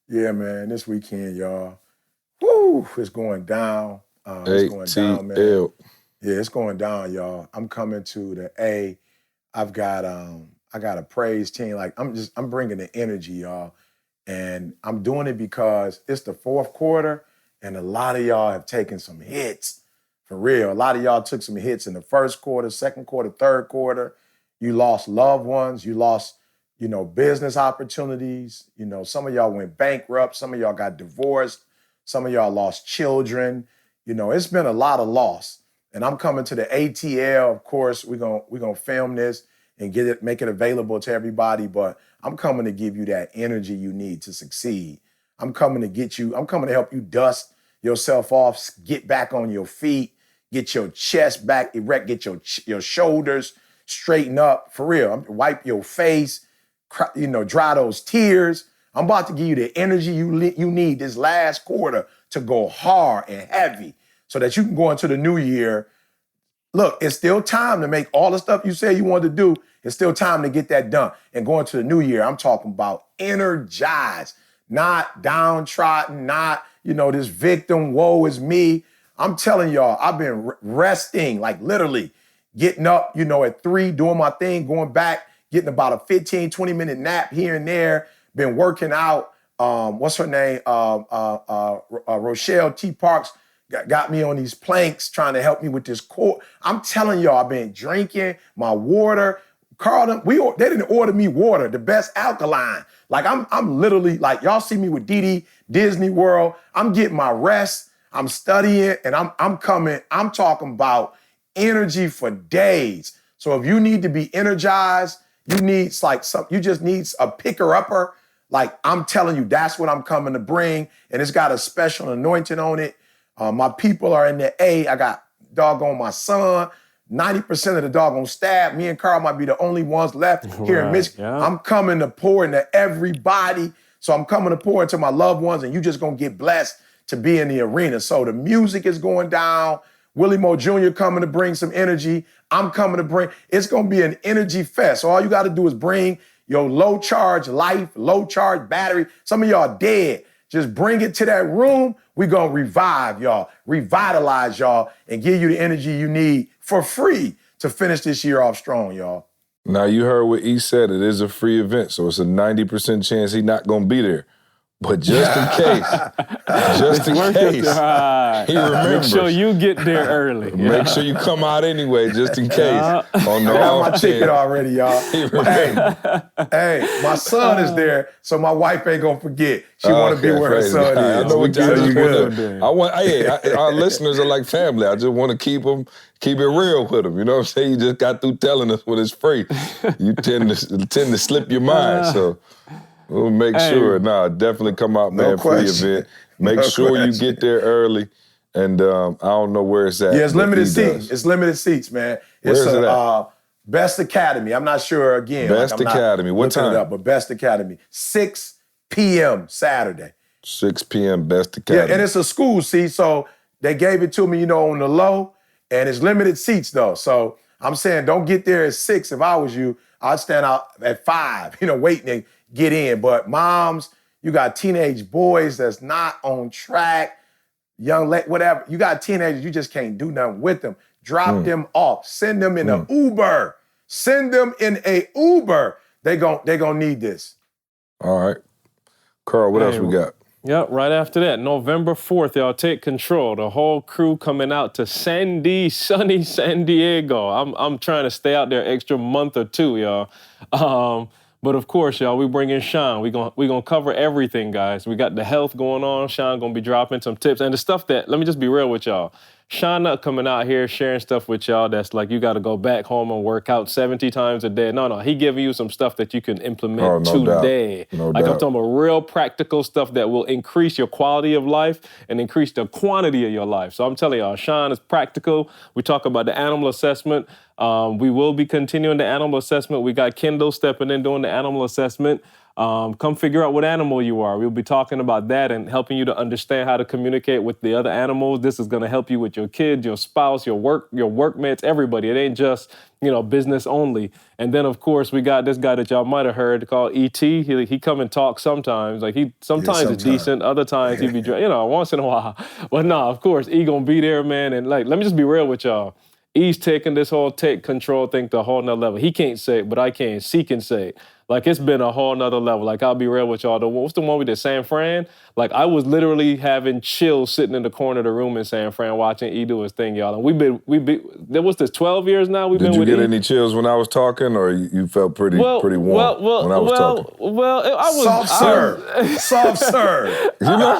Yeah, man, this weekend, y'all. Woo, it's going down. It's going down, man. Yeah, it's going down, y'all. I'm coming to the A. I got a praise team. Like I'm bringing the energy, y'all. And I'm doing it because it's the fourth quarter and a lot of y'all have taken some hits. For real. A lot of y'all took some hits in the first quarter, second quarter, third quarter. You lost loved ones. You lost, you know, business opportunities. You know, some of y'all went bankrupt. Some of y'all got divorced. Some of y'all lost children. You know, it's been a lot of loss. And I'm coming to the ATL. Of course, we're gonna film this and make it available to everybody. But I'm coming to give you that energy you need to succeed. I'm coming to help you dust yourself off, get back on your feet, get your chest back erect, get your shoulders straighten up. For real, wipe your face, you know, dry those tears. I'm about to give you the energy you need this last quarter to go hard and heavy so that you can go into the new year. Look, it's still time to make all the stuff you said you wanted to do. It's still time to get that done. And going to the new year, I'm talking about energized, not downtrodden, not, you know, this victim, woe is me. I'm telling y'all, I've been resting, like literally getting up, you know, at 3, doing my thing, going back, getting about a 15, 20-minute nap here and there, been working out. What's her name? Rochelle T. Parks, got me on these planks trying to help me with this core. I'm telling y'all, I've been drinking my water. Carl, they didn't order me water, the best alkaline. Like I'm literally like, y'all see me with Disney World. I'm getting my rest. I'm studying and I'm talking about energy for days. So if you need to be energized, you just need a picker-upper. Like I'm telling you, that's what I'm coming to bring. And it's got a special anointing on it. My people are in the A. I got doggone my son. 90% of the doggone staff. Me and Carl might be the only ones left here in Michigan. Yeah. I'm coming to pour into everybody. So I'm coming to pour into my loved ones, and you just gonna get blessed to be in the arena. So the music is going down. Willie Moore Jr. coming to bring some energy. I'm coming to bring, it's gonna be an energy fest. So all you gotta do is bring your low charge life, low charge battery. Some of y'all dead. Just bring it to that room. We're gonna revive y'all, revitalize y'all, and give you the energy you need for free to finish this year off strong, y'all. Now you heard what E said. It is a free event, so it's a 90% chance he's not gonna be there. But just in case, he remembers. Make sure you get there early. Make sure you come out anyway, just in case. On the I got my ticket already, y'all. Hey, my son is there, so my wife ain't gonna forget. She want to be where her son is. I know what our listeners are like family. I just want to keep it real with them. You know what I'm saying? You just got through telling us when it's free. You tend to slip your mind, so. We'll make sure. Definitely come out, man, free event. Make sure you get there early. And I don't know where it's at. Yeah, it's limited seats. It's limited seats, man. Where is it at? Best Academy. I'm not sure again. Best Academy. What time? But Best Academy. 6 p.m. Saturday. 6 p.m. Best Academy. Yeah, and it's a school seat, so they gave it to me, on the low, and it's limited seats, though. So I'm saying don't get there at 6. If I was you, I'd stand out at 5, waiting to get in. But moms, you got teenage boys that's not on track, whatever. You got teenagers, you just can't do nothing with them. Drop them off. Send them in an Uber. Send them in a Uber. They gon' need this. All right. Carl, what else we got? Yep, right after that, November 4th, y'all take control. The whole crew coming out to sunny San Diego. I'm trying to stay out there extra month or two, y'all. But of course, y'all, we bring in Sean. We gonna cover everything, guys. We got the health going on. Sean gonna be dropping some tips. And the stuff that, let me just be real with y'all. Sean not coming out here sharing stuff with y'all that's like you got to go back home and work out 70 times a day. No, he giving you some stuff that you can implement today. No doubt. I'm talking about real practical stuff that will increase your quality of life and increase the quantity of your life. So I'm telling y'all, Sean is practical. We talk about the animal assessment. We will be continuing the animal assessment. We got Kendall stepping in doing the animal assessment. Come figure out what animal you are. We'll be talking about that and helping you to understand how to communicate with the other animals. This is going to help you with your kids, your spouse, your workmates, everybody. It ain't just, business only. And then, of course, we got this guy that y'all might have heard called ET. He come and talk sometimes. Like sometimes it's decent. Other times he be, once in a while. But no, of course, he going to be there, man. And let me just be real with y'all. He's taking this whole take control thing to a whole nother level. He can't say it, but I can. C can say it. Like, it's been a whole nother level. Like, I'll be real with y'all. What's the one we did, San Fran? Like, I was literally having chills sitting in the corner of the room in San Fran watching E do his thing, y'all. And what's this, 12 years now we've been with E? Did you get any chills when I was talking, or you felt pretty warm when I was talking? I was... Soft serve. Soft serve. You know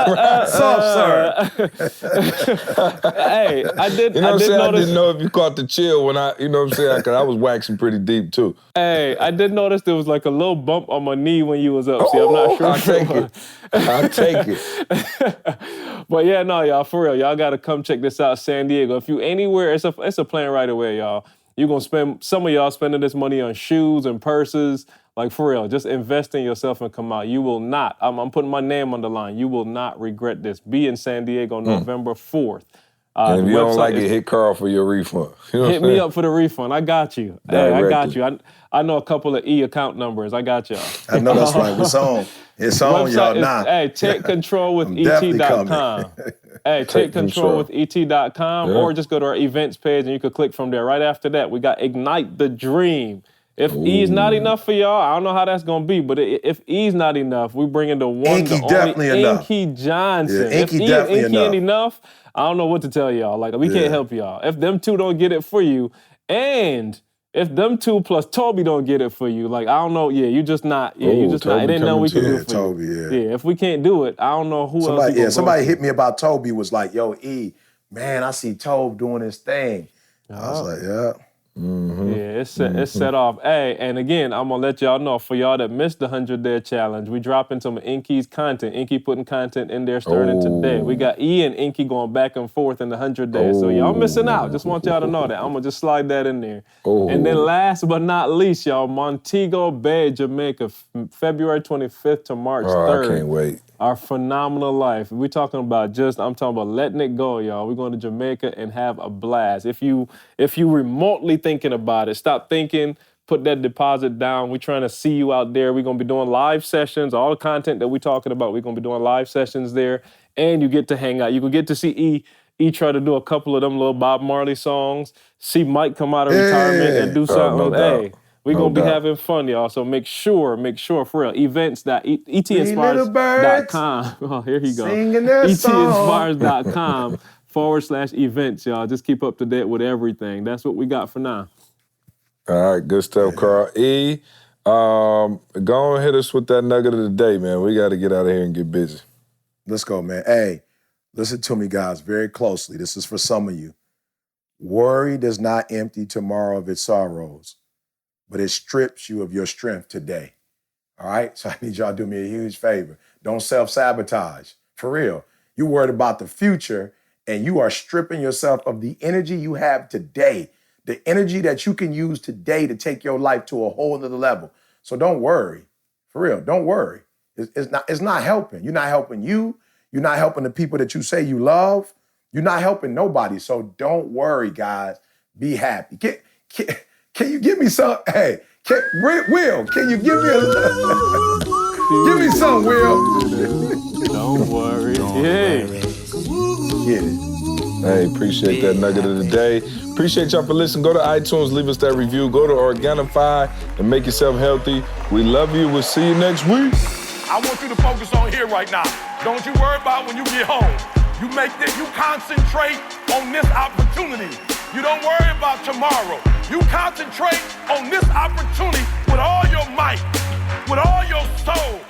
what Soft serve. Hey, I did notice. I didn't know if you caught the chill when because I was waxing pretty deep, too. Hey, I did notice there was like a little bump on my knee when you was up. See, I'm not sure. I'll take it. But yeah, no, y'all, for real, y'all got to come check this out, San Diego. If you anywhere, it's a plane right away, y'all. You're going to spend, some of y'all spending this money on shoes and purses. Like, for real, just invest in yourself and come out. You will not, I'm putting my name on the line. You will not regret this. Be in San Diego November 4th. And if you don't like it, hit Carl for your refund. Hit me up for the refund. I got you. Hey, I got you. I know a couple of E account numbers. I got y'all. I know that's right. It's on. It's on, y'all. Now. Hey, take control with et.com. Hey, take control with et.com, or just go to our events page and you can click from there. Right after that, we got Ignite the Dream. If E's not enough for y'all, I don't know how that's gonna be, but if E's not enough, we bring in the one, Inky the definitely only enough. Inky Johnson. Yeah, If Inky E and definitely Inky ain't enough. enough, I don't know what to tell y'all. Like, we can't help y'all. If them two don't get it for you, and if them two plus Toby don't get it for you, like, I don't know. Yeah, you just not. Yeah, you just not. It ain't nothing we can do for Toby, you. yeah. Yeah, if we can't do it, I don't know who else. Somebody hit me about Toby, was like, yo, E, man, I see Tobe doing his thing. I was like, yeah. Yeah, it's set off. Hey, and again, I'm gonna let y'all know, for y'all that missed the 100-day challenge, we dropping some of Inky's content. Inky putting content in there starting today. We got E and Inky going back and forth in the 100 days. So y'all missing out. Just want y'all to know that. I'm gonna just slide that in there. And then last but not least, y'all, Montego Bay, Jamaica, February 25th to March 3rd. I can't wait. Our phenomenal life. We're talking about I'm talking about letting it go, y'all. We're going to Jamaica and have a blast. If you remotely thinking about it, stop thinking, put that deposit down. We're trying to see you out there. We're going to be doing live sessions. All the content that we're talking about, we're going to be doing live sessions there. And you get to hang out. You can get to see E try to do a couple of them little Bob Marley songs, see Mike come out of retirement and do something. No doubt. We're going to be having fun, y'all. So make sure for real, etinspires.com. Oh, here he goes. etinspires.com/events, y'all. Just keep up to date with everything. That's what we got for now. All right, good stuff, Carl. E, go and hit us with that nugget of the day, man. We got to get out of here and get busy. Let's go, man. Hey, listen to me, guys, very closely. This is for some of you. Worry does not empty tomorrow of its sorrows, but it strips you of your strength today. All right? So I need y'all to do me a huge favor. Don't self-sabotage. For real. You're worried about the future, and you are stripping yourself of the energy you have today, the energy that you can use today to take your life to a whole nother level. So don't worry. For real, don't worry. It's not helping. You're not helping you. You're not helping the people that you say you love. You're not helping nobody. So don't worry, guys. Be happy. Can you give me some? Hey, Will, can you give me give me some, Will? Don't worry. Hey. Get it. Hey, appreciate that nugget of the day. Appreciate y'all for listening. Go to iTunes, leave us that review. Go to Organifi and make yourself healthy. We love you. We'll see you next week. I want you to focus on here right now. Don't you worry about when you get home. You concentrate on this opportunity. You don't worry about tomorrow. You concentrate on this opportunity with all your might, with all your soul.